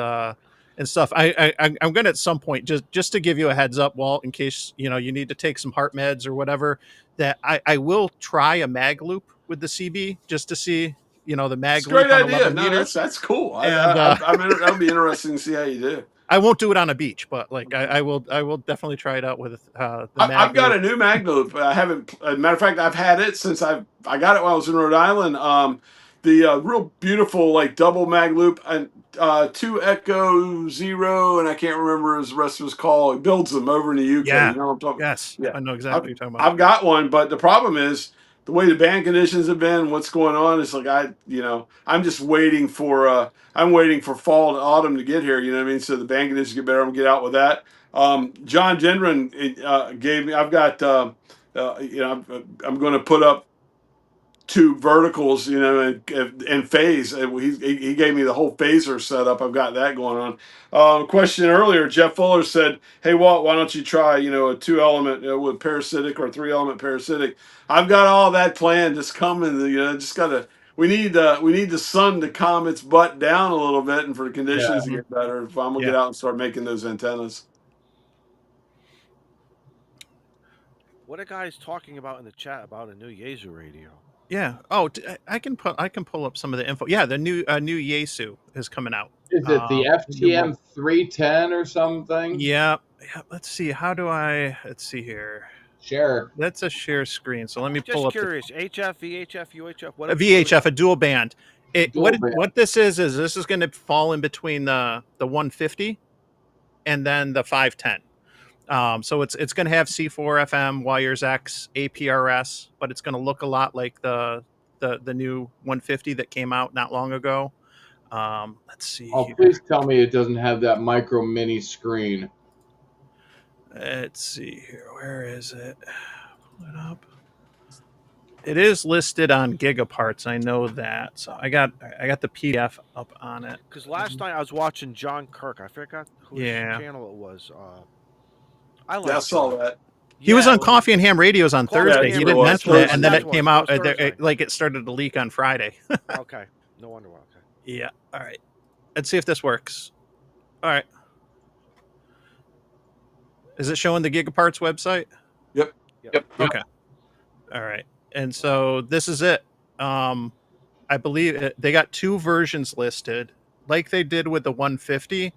stuff. I'm gonna at some point just to give you a heads up, Walt, in case you need to take some heart meds or whatever. That I will try a mag loop with the CB just to see the mag It's a loop great on idea. 11 No, meters. that's cool. And, that'll be interesting to see how you do. I won't do it on a beach, but like I will definitely try it out with the mag. I've got a new mag loop. I haven't. As a matter of fact, I've had it since I got it when I was in Rhode Island. The real beautiful like double mag loop and 2 Echo 0, and I can't remember the rest of his call. He builds them over in the UK. Yeah. You know what I'm talking. Yes. Yeah. I know exactly what you're talking about. I've got one, but the problem is the way the band conditions have been. What's going on? It's like I'm just waiting for fall and autumn to get here. You know what I mean? So the band conditions get better. I'm gonna get out with that. John Gendron gave me. I've got. I'm going to put up 2 verticals, in phase. He gave me the whole phaser setup. I've got that going on. Question earlier, Jeff Fuller said, "Hey Walt, why don't you try, a 2-element with parasitic or 3-element parasitic?" I've got all that planned. Just coming. Just gotta. We need the sun to calm its butt down a little bit, and for the conditions to get better. If I'm gonna get out and start making those antennas. What are guys talking about in the chat about a new Yaesu radio? Yeah. Oh, I can pull up some of the info. Yeah, the new Yaesu is coming out. Is it the FTM 310 or something? Yeah. Let's see. Let's see here. Share. That's a share screen. So let me pull up. Just curious. HF, VHF, UHF. A VHF, a dual band. What this is this is going to fall in between the 150 and then the 510. So it's going to have C4 FM, Wires X, APRS, but it's going to look a lot like the new 150 that came out not long ago. Let's see. Oh, please tell me it doesn't have that micro mini screen. Let's see here. Where is it? Pull it up. It is listed on Gigaparts. I know that. So I got the PDF up on it. Because last night I was watching John Kirk. I forgot whose channel it was. I saw that. He was on Coffee and Ham Radios on Thursday. He didn't mention it, and then it came out. It started to leak on Friday. Okay, no wonder why. Okay. Yeah. All right. Let's see if this works. All right. Is it showing the Gigaparts website? Yep. Okay. All right. And so this is it. I believe they got 2 versions listed. like they did with the 150.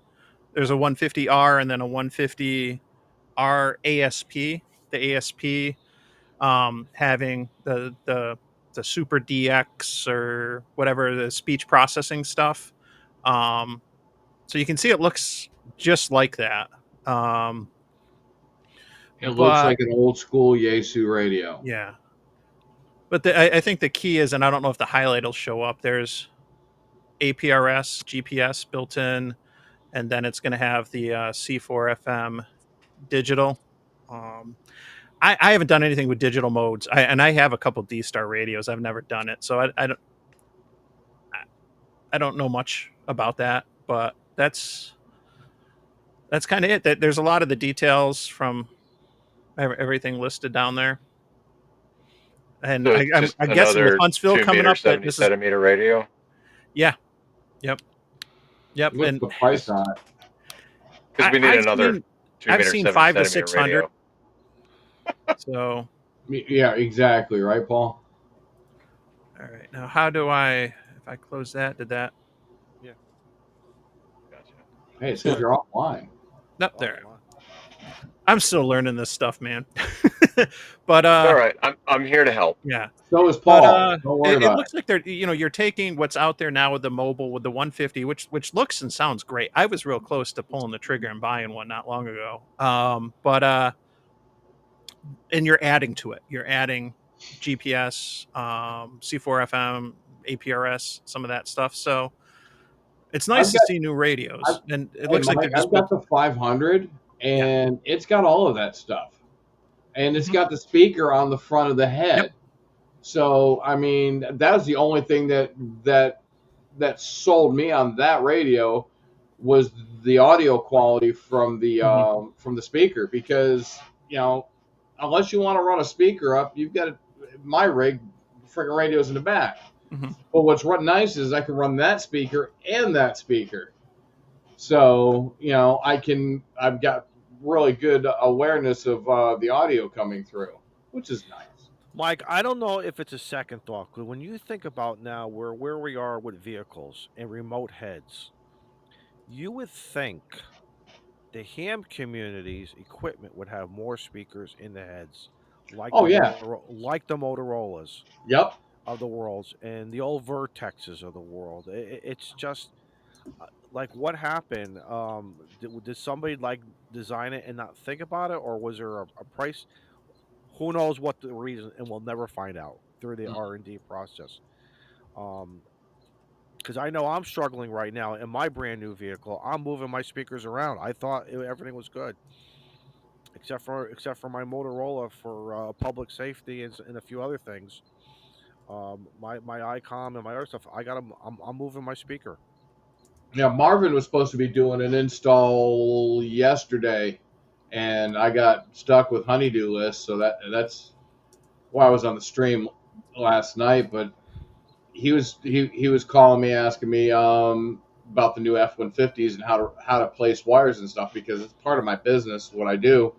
There's a 150R and then a 150R ASP. The ASP having the Super DX or whatever, the speech processing stuff. So you can see it looks just like that. It looks But like an old school Yaesu radio. yeah, but I think the key is, and I don't know if the highlight will show up. There's APRS, GPS built in, and then it's going to have the C4 FM digital. Um, I haven't done anything with digital modes, and I have a couple D-Star radios. I've never done it, so I don't know much about that, but that's kind of it. That there's a lot of the details from everything listed down there, and So it's just I'm guessing with another Huntsville 2 coming meter, up that 70 this is centimeter radio. yeah, yep, yep, What's and the price on it? Because we need I've another seen 2 meter, 70 5 to centimeter 600. radio. So Yeah, exactly, right, Paul? all right, now how do I? If I close that, did that? Gotcha. Hey, it says you're offline. Nope, Oh, there. wow. I'm still learning this stuff, man. But It's all right. I'm here to help. yeah. So is But Paul. Don't worry it about looks like they're you're taking what's out there now with the mobile with the 150, which looks and sounds great. I was real close to pulling the trigger and buying one not long ago. But and you're adding to it. You're adding GPS, C4 FM, APRS, some of that stuff. So it's nice I've to got- see new radios, I've- and it Hey, looks like Mike, they've just I've got the 500, and it's got all of that stuff, and it's Mhm. got the speaker on the front of the head. Yep. So I mean, that was the only thing that sold me on that radio was the audio quality from the speaker, because unless you want to run a speaker up, you've got my rig freaking radios in the back. Mhm. But what's nice is I can run that speaker and that speaker. So, I've got really good awareness of the audio coming through, which is nice. Mike, I don't know if it's a second thought, 'cause when you think about now where we are with vehicles and remote heads, you would think the ham community's equipment would have more speakers in the heads, like Oh, yeah. like the Motorola's Yep. of the world and the old Vertexes of the world. It's just like what happened. Did somebody like design it and not think about it, or was there a price? Who knows what the reason, and we'll never find out through the R&D process. Because I know I'm struggling right now in my brand new vehicle. I'm moving my speakers around. I thought everything was good, except for my Motorola for public safety and a few other things. My ICOM and my other stuff. I'm moving my speaker. Yeah, Marvin was supposed to be doing an install yesterday, and I got stuck with honeydew list, so that's why I was on the stream last night. But he was calling me, asking me about the new F-150s and how to place wires and stuff, because it's part of my business, what I do.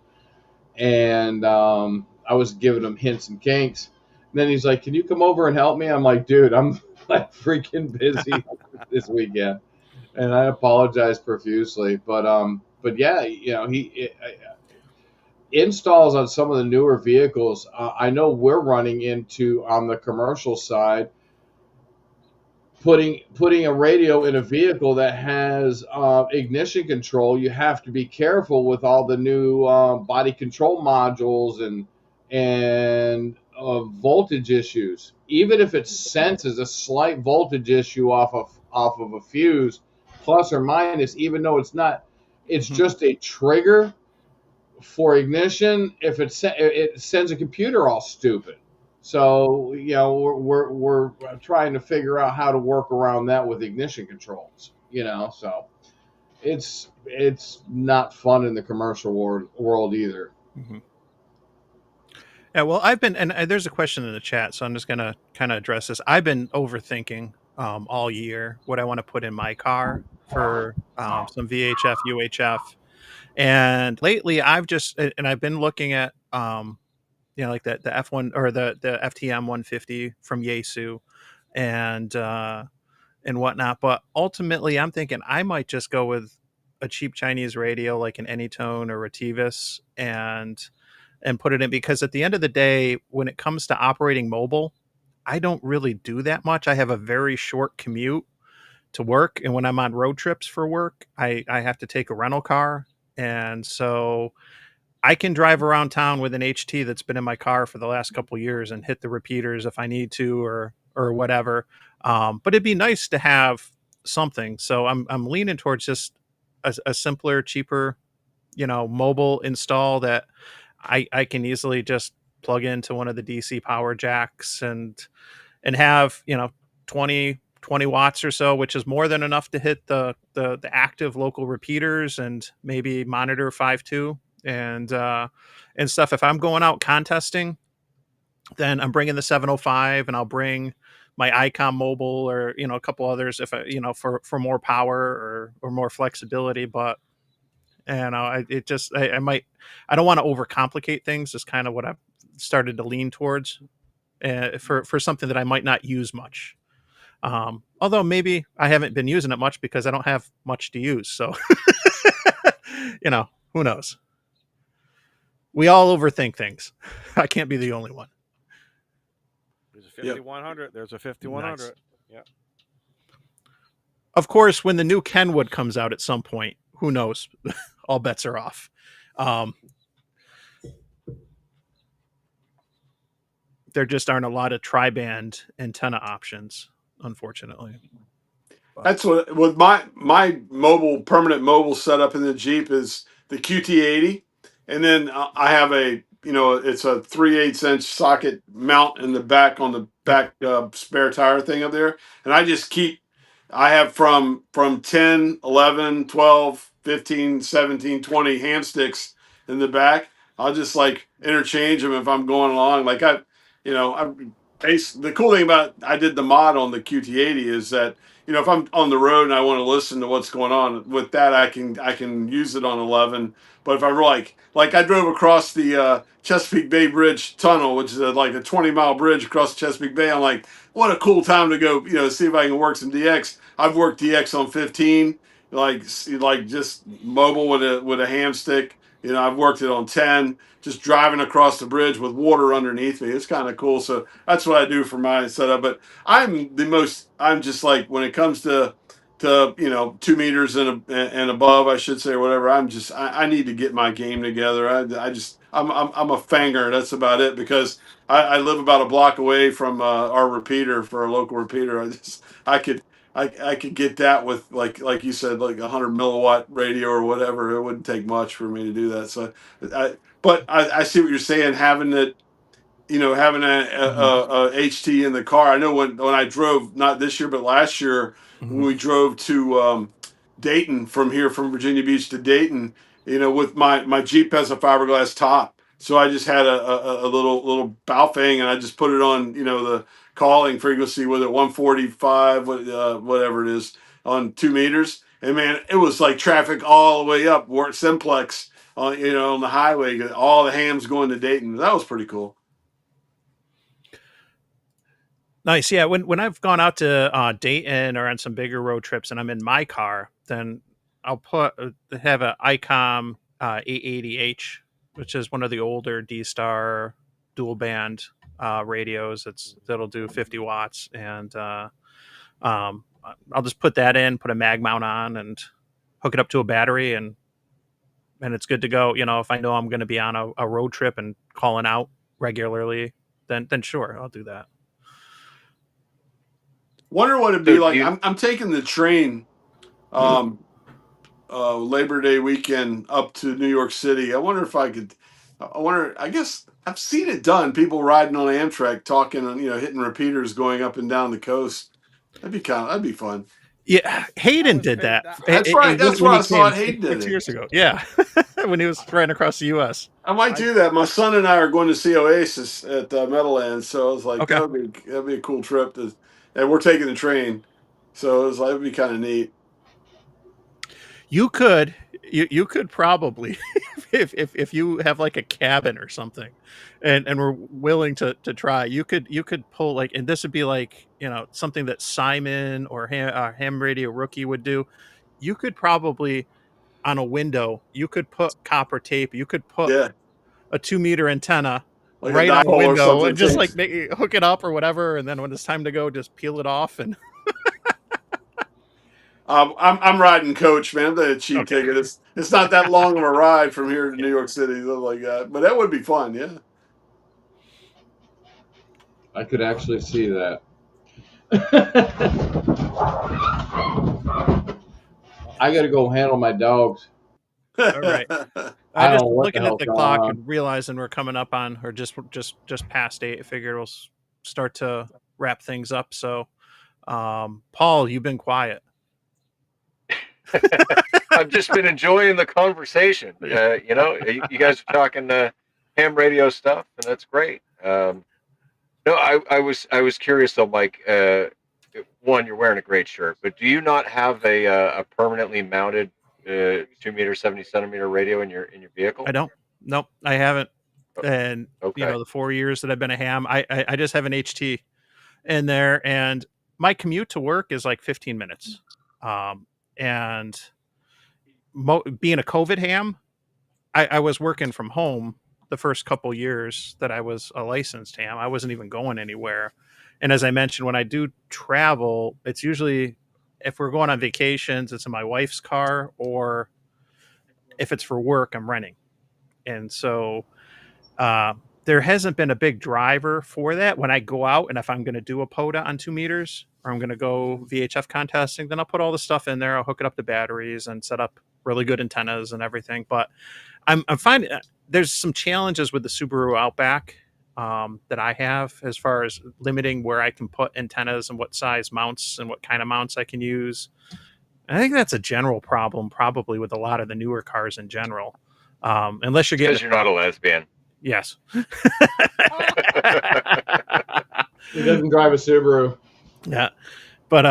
And I was giving him hints and kinks. And then he's like, "Can you come over and help me?" I'm like, "Dude, I'm like freaking busy this weekend," and I apologize profusely. But yeah, installs on some of the newer vehicles. I know we're running into on the commercial side, putting a radio in a vehicle that has ignition control. You have to be careful with all the new body control modules and voltage issues. Even if it senses a slight voltage issue off of a fuse, plus or minus, even though it's not, it's just a trigger for ignition. If it sends a computer all stupid. So we're trying to figure out how to work around that with ignition controls. So it's not fun in the commercial world either. Mm-hmm. Yeah, well, I've been, and there's a question in the chat, so I'm just gonna kind of address this. I've been overthinking all year what I want to put in my car for some VHF, UHF, and lately I've just and I've been looking at like the F1 or the FTM 150 from Yaesu, and and whatnot. But ultimately, I'm thinking I might just go with a cheap Chinese radio like an Anytone or a Tivis and put it in, because at the end of the day, when it comes to operating mobile, I don't really do that much. I have a very short commute to work, and when I'm on road trips for work, I have to take a rental car, and so I can drive around town with an HT that's been in my car for the last couple of years and hit the repeaters if I need to, or whatever. But it'd be nice to have something. So I'm leaning towards just a simpler, cheaper, mobile install that I can easily just plug into one of the DC power jacks and have 20 watts or so, which is more than enough to hit the active local repeaters and maybe monitor 5.2 and stuff. If I'm going out contesting, then I'm bringing the 705, and I'll bring my Icom mobile, or a couple others if I, for more power or more flexibility. But I might, I don't want to overcomplicate things. Is kind of what I've started to lean towards for something that I might not use much. Although maybe I haven't been using it much because I don't have much to use. So, who knows? We all overthink things. I can't be the only one. There's a 5100. There's a 5100. Nice. Yeah. Of course, when the new Kenwood comes out at some point, who knows? All bets are off. There just aren't a lot of tri-band antenna options, unfortunately. That's what with my permanent mobile setup in the Jeep is the QT80, and then I have it's a 3/8 inch socket mount in the back on the back spare tire thing up there, and I have from 10, 11, 12, 15, 17, 20 ham sticks in the back. I'll just like interchange them if I'm going along. Like the cool thing about I did the mod on the QT80 is that if I'm on the road and I want to listen to what's going on with that, I can use it on 11. But if I like I drove across the Chesapeake Bay Bridge tunnel, which is like a 20-mile bridge across Chesapeake Bay, I'm like, what a cool time to go, see if I can work some DX. I've worked DX on 15, like just mobile with a ham stick. I've worked it on 10, just driving across the bridge with water underneath me. It's kind of cool. So that's what I do for my setup. But I'm just like, when it comes to 2 meters and above, I should say, or whatever, I need to get my game together. I'm a fanger. That's about it, because I live about a block away from our repeater, for our local repeater. I could get that with like you said, like 100 milliwatt radio or whatever. It wouldn't take much for me to do that. So I see what you're saying, having it, having a HT in the car. I know when I drove, not this year, but last year, when we drove to Dayton from Virginia Beach to Dayton, with my Jeep has a fiberglass top. So I just had a little Baofeng, and I just put it on, the calling frequency with it 145, whatever it is, on 2 meters. And man, it was like traffic all the way up Simplex on the highway, all the hams going to Dayton. That was pretty cool. Nice. Yeah. When I've gone out to Dayton or on some bigger road trips and I'm in my car, then I'll have a ICOM 880H, which is one of the older D-Star dual band radios. That'll do 50 watts. And I'll just put that in, put a mag mount on, and hook it up to a battery, and it's good to go. If I know I'm going to be on a road trip and calling out regularly, then sure, I'll do that. Wonder what it'd be like. I'm taking the train Labor Day weekend up to New York City. I wonder if I could. I guess I've seen it done. People riding on Amtrak, talking, hitting repeaters, going up and down the coast. That'd be fun. Yeah, Hayden did that. That's right. That's where I saw it. Hayden did it 6 years ago. Yeah, when he was riding across the U.S. I might do that. My son and I are going to see Oasis at Meadowlands, so I was like, Okay. that'd be a cool trip. And we're taking the train, so it was like, it'd be kind of neat. You could probably, if you have like a cabin or something, and we're willing to try, you could pull like, and this would be like, something that Simon or Ham Radio Rookie would do. You could probably, on a window, you could put copper tape. You could put Yeah, a 2 meter antenna like a right on the dipole or window something. and just Tape. like hook it up or whatever, and then when it's time to go, just peel it off. And I'm riding coach, man. The cheap okay, ticket. It's not that long of a ride from here to New York City, something like that. But that would be fun, yeah. I could actually see that. I got to go handle my dogs. all right. I I don't just know what the looking at hell's the going clock on. and realizing we're coming up on, or just past 8. I figured we'll start to wrap things up. So, Paul, you've been quiet. I've just been enjoying the conversation. You guys are talking ham radio stuff, and that's great. No, I was curious though, Mike. One, you're wearing a great shirt, but do you not have a permanently mounted 2 meter 70 centimeter radio in your vehicle? I don't. Nope, I haven't. Oh, And okay. the 4 years that I've been a ham, I just have an HT in there, and my commute to work is like 15 minutes. And being a COVID ham, I was working from home the first couple years that I was a licensed ham. I wasn't even going anywhere. And as I mentioned, when I do travel, it's usually, if we're going on vacations, it's in my wife's car, or if it's for work, I'm renting. And so there hasn't been a big driver for that. When I go out, and if I'm going to do a POTA on 2 meters, or I'm going to go VHF contesting, then I'll put all the stuff in there. I'll hook it up to batteries and set up really good antennas and everything. But I'm finding there's some challenges with the Subaru Outback that I have, as far as limiting where I can put antennas and what size mounts and what kind of mounts I can use. And I think that's a general problem, probably with a lot of the newer cars in general. Unless you're getting Because you're not a lesbian. yes. He doesn't drive a Subaru. Yeah, but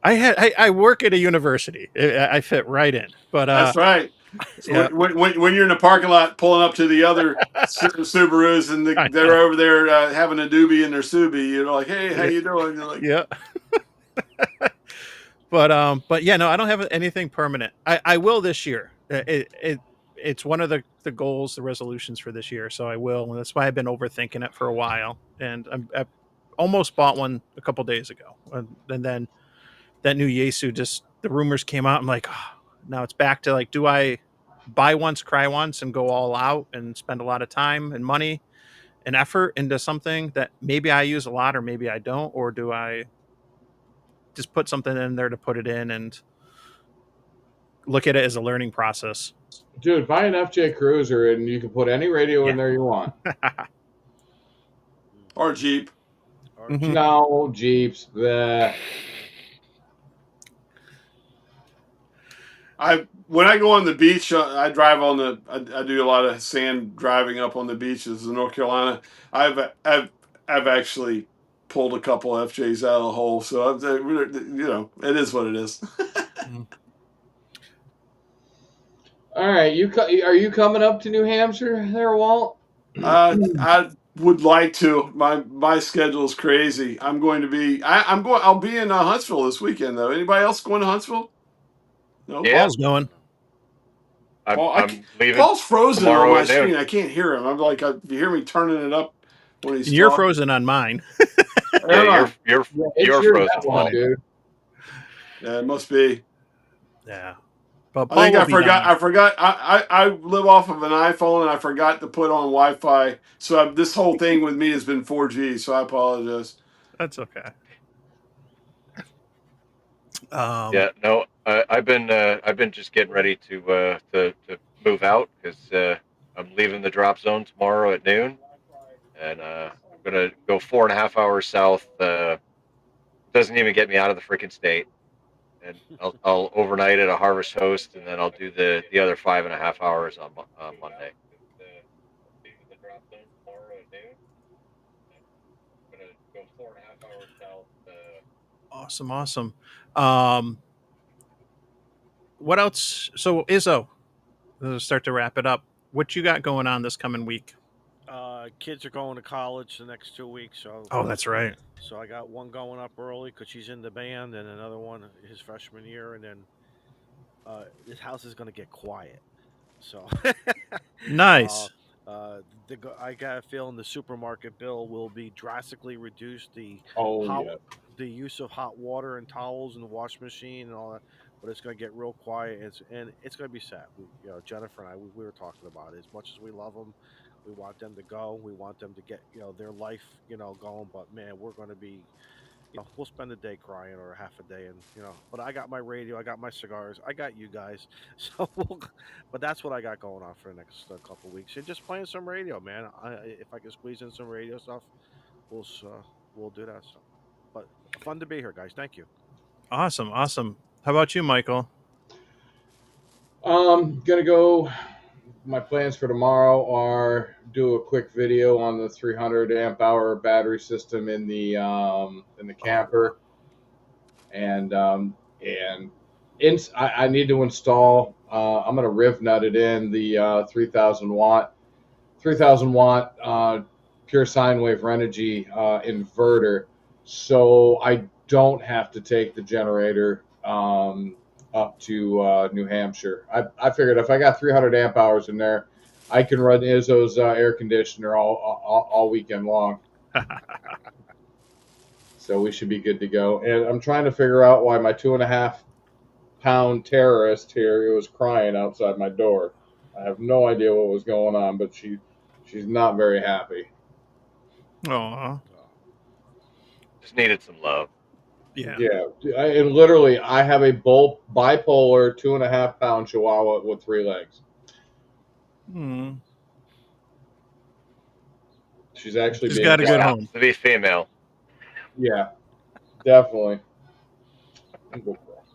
I work at a university. I fit right in. But That's right. So yeah, when you're in the parking lot pulling up to the other Subarus and I they're know. over there having a doobie in their Subi, you're like, hey, how you doing? You're like, Yeah. But yeah, no, I don't have anything permanent. I will this year. It's one of the goals, the resolutions for this year. So I will, and that's why I've been overthinking it for a while. And I almost bought one a couple days ago, and then that new Yaesu, just the rumors came out. I'm like, oh, now it's back to like, do I buy once, cry once, and go all out and spend a lot of time and money and effort into something that maybe I use a lot or maybe I don't, or do I just put something in there to put it in and look at it as a learning process? Dude, buy an FJ Cruiser and you can put any radio in there you want. or Jeep. Mhm. No, Jeeps. Bleh. When I go on the beach, I drive on the. I do a lot of sand driving up on the beaches in North Carolina. I've actually pulled a couple FJs out of the hole, so it is what it is. All right, are you coming up to New Hampshire there, Walt? I would like to. My schedule is crazy. I'm going to be. I'm going. I'll be in Huntsville this weekend though. Anybody else going to Huntsville? No. Yeah. Paul's going. I'm leaving Paul's frozen on tomorrow my at noon. screen. I can't hear him. I'm like, you hear me turning it up when he's You're talking. frozen on mine. Yeah, you're It's you're your frozen, network, Lonnie. dude. Yeah, it must be. Yeah, but I Paul think will I be forgot. down I forgot. I live off of an iPhone, and I forgot to put on Wi-Fi. So this whole thing with me has been 4G. So I apologize. there. That's okay. Yeah, no, I've been just getting ready to move out because I'm leaving the drop zone tomorrow at noon, and I'm gonna go 4.5 hours south. Doesn't even get me out of the freaking state, and I'll overnight at a Harvest Host, and then I'll do the other 5.5 hours on Monday. Leaving the drop zone tomorrow at noon, and I'm gonna go 4.5 hours south. Awesome. What else? So Izzo, start to wrap it up. What you got going on this coming week? Kids are going to college the next 2 weeks, so Oh, that's right. I got one going up early because she's in the band, and another one his freshman year, and then this house is going to get quiet. So, uh, Nice. I got a feeling the supermarket bill will be drastically reduced. Oh Hot, yeah. the use of hot water and towels in the wash machine and all that, but it's going to get real quiet. And it's going to be sad. Jennifer and I, we were talking about it. As much as we love them, we want them to go. We want them to get their life going. But man, we're going to be we'll spend a day crying or half a day, and but I got my radio, I got my cigars, I got you guys, so but that's what I got going on for the next couple weeks, and just playing some radio, man. If I can squeeze in some radio stuff, we'll we'll do that stuff. But fun to be here, guys. Thank you. Awesome. Awesome. How about you, Michael? Gonna go. My plans for tomorrow are do a quick video on the 300 amp hour battery system in the camper, and I need to install. I'm gonna riv nut it in the 3000 watt pure sine wave Renogy inverter, so I don't have to take the generator up to New Hampshire. I figured if I got 300 amp hours in there, I can run Izzo's air conditioner all weekend long. So we should be good to go. And I'm trying to figure out why my 2.5 pound terrorist here was crying outside my door. I have no idea what was going on, but she's not very happy. Oh, Just needed some love. yeah. Yeah, and literally, I have a bipolar 2.5 pound Chihuahua with 3 legs. Hmm. She's actually She's being got a good Just quiet. home. happens to be female. Yeah, definitely.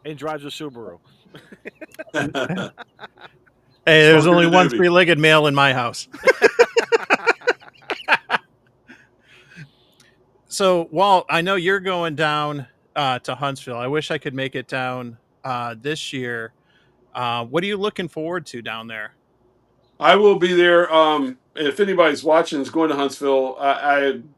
And drives a Subaru. Hey, there's Smoker only one Doobie. 3-legged male in my house. So, Walt, I know you're going down to Huntsville. I wish I could make it down this year. What are you looking forward to down there? I will be there. If anybody's watching is going to Huntsville,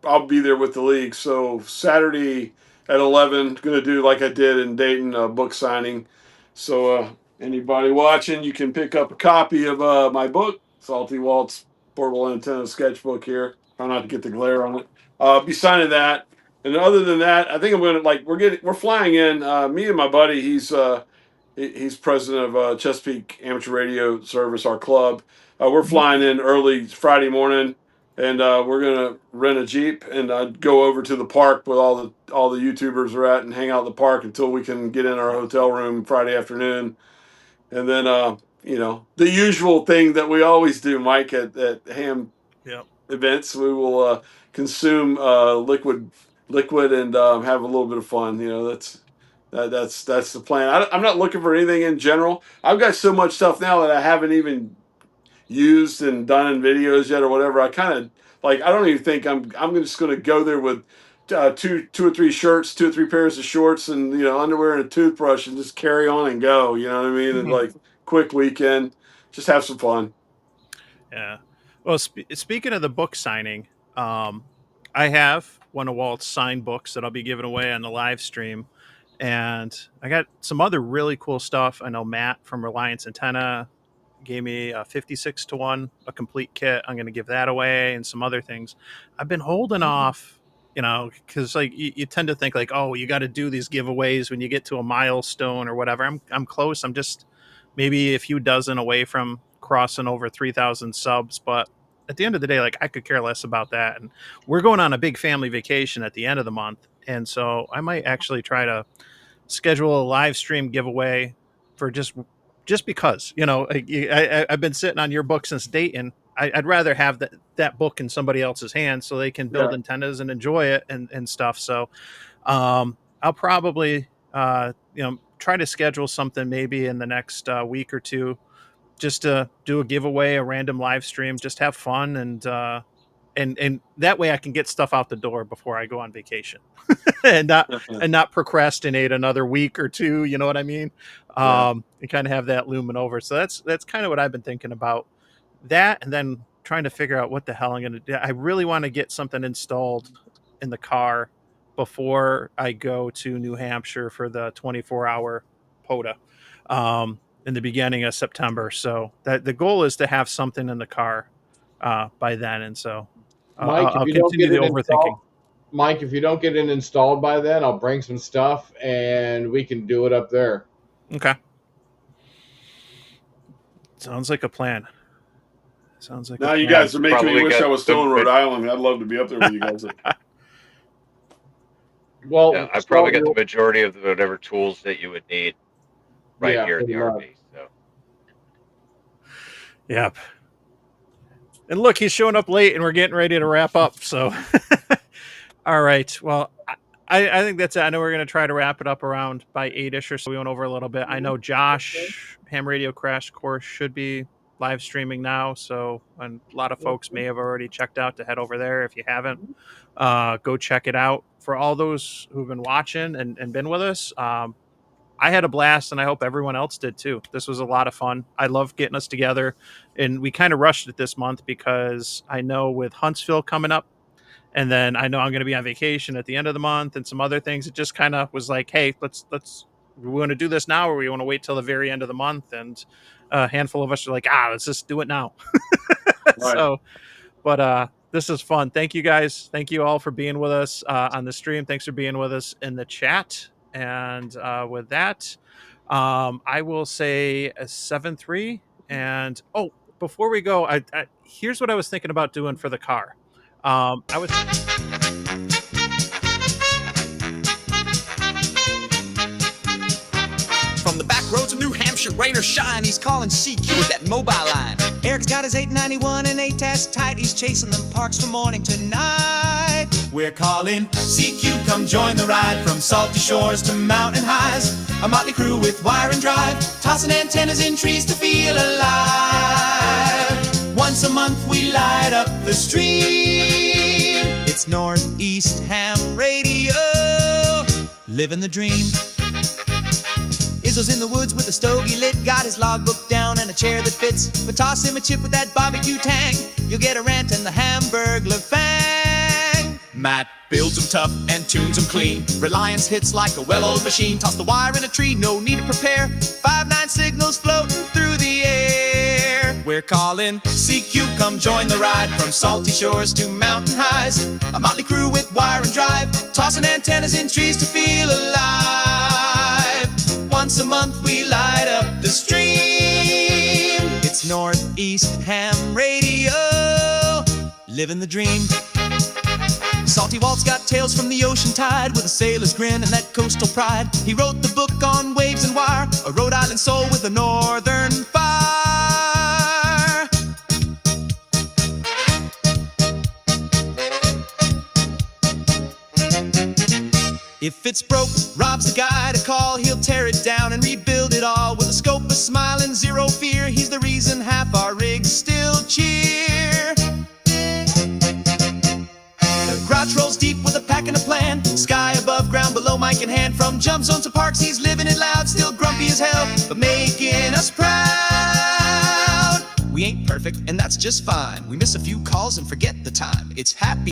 I'll be there with the league. So Saturday at 11, going to do like I did in Dayton, a book signing. So anybody watching, you can pick up a copy of my book, Salty Walt's Portable Antenna Sketchbook here. Try not to get the glare on it. Be signing that. And other than that, I think I'm going to we're flying in. Me and my buddy, he's president of Chesapeake Amateur Radio Service, our club. We're flying in early Friday morning, and we're gonna rent a Jeep and go over to the park where all the YouTubers are at and hang out in the park until we can get in our hotel room Friday afternoon. And then the usual thing that we always do, Mike, at ham Yep. events, we will consume liquid and have a little bit of fun. That's the plan. I'm not looking for anything in general. I've got so much stuff now that I haven't even used and done in videos yet or whatever. I kind of I don't even think I'm just going to go there with two or three shirts, 2 or 3 pairs of shorts, and underwear and a toothbrush, and just carry on and go. You know what I mean? And quick weekend, just have some fun. Yeah. Well, speaking of the book signing, I have one of Walt's signed books that I'll be giving away on the live stream. And I got some other really cool stuff. I know Matt from Reliance Antenna gave me a 56-to-1, a complete kit. I'm going to give that away and some other things. I've been holding off, because you tend to think oh, you got to do these giveaways when you get to a milestone or whatever. I'm close. I'm just maybe a few dozen away from crossing over 3,000 subs, but at the end of the day, I could care less about that. And we're going on a big family vacation at the end of the month. And so I might actually try to schedule a live stream giveaway for just because, I've been sitting on your book since Dayton. I'd rather have that book in somebody else's hands so they can build antennas and enjoy it and stuff. So I'll probably, try to schedule something maybe in the next week or two, just to do a giveaway, a random live stream, just have fun and and that way I can get stuff out the door before I go on vacation and not procrastinate another week or two. You know what I mean? And kind of have that looming over. So that's kind of what I've been thinking about, that, and then trying to figure out what the hell I'm going to do. I really want to get something installed in the car before I go to New Hampshire for the 24-hour POTA in the beginning of September. So that the goal is to have something in the car by then. And so Mike, I'll if you don't continue get the it overthinking. installed, Mike, if you don't get it installed by then, I'll bring some stuff and we can do it up there. Okay. Sounds like a plan. Sounds like Now a you plan. guys are making me Probably wish got I was still in the- Rhode Island. I'd love to be up there with you guys. Well, Yeah, I probably got the majority of whatever tools that you would need right Yeah, here at the pretty much. RV. So Yep. And look, he's showing up late, and we're getting ready to wrap up. So, all right. Well, I think that's it. I know we're going to try to wrap it up around by 8-ish or so. We went over a little bit. I know Josh, Ham Radio Crash Course, should be live streaming now. So, and a lot of folks may have already checked out to head over there. If you haven't, go check it out. For all those who've been watching and been with us, I had a blast, and I hope everyone else did too. This was a lot of fun. I love getting us together, and we kind of rushed it this month because I know with Huntsville coming up, and then I know I'm going to be on vacation at the end of the month and some other things. It just kind of was like, hey, let's we want to do this now, or we want to wait till the very end of the month. And a handful of us are like, let's just do it now. Right. So, but this is fun. Thank you guys. Thank you all for being with us on the stream. Thanks for being with us in the chat. And with that, I will say a 7-3. And before we go, I here's what I was thinking about doing for the car. I was. From the back roads of New Hampshire, rain or shine, he's calling CQ with that mobile line. Eric's got his 891 and 8-task tight. He's chasing them parks from morning to night. We're calling CQ, come join the ride. From salty shores to mountain highs, a motley crew with wire and drive, tossing antennas in trees to feel alive. Once a month we light up the stream. It's Northeast Ham Radio, living the dream. Izzo's in the woods with a stogie lit, got his logbook down and a chair that fits. But toss him a chip with that barbecue tang, you'll get a rant and the Hamburglar fang. Matt builds them tough and tunes them clean. Reliance hits like a well-oiled machine. Toss the wire in a tree, no need to prepare. 5-9 signals floating through the air. We're calling CQ, come join the ride. From salty shores to mountain highs, a motley crew with wire and drive, tossing antennas in trees to feel alive. Once a month we light up the stream. It's Northeast Ham Radio, living the dream. Salty Walt's got tales from the ocean tide, with a sailor's grin and that coastal pride. He wrote the book on waves and wire, a Rhode Island soul with a northern fire. If it's broke, Rob's the guy to call. He'll tear it down and rebuild it all. With a scope, a smile, and zero fear, he's the reason half our rigs still cheer. The grouch rolls deep with a pack and a plan. Sky above, ground below, mic in hand. From jump zones to parks, he's living it loud. Still grumpy as hell, but making us proud. We ain't perfect, and that's just fine. We miss a few calls and forget the time. It's happy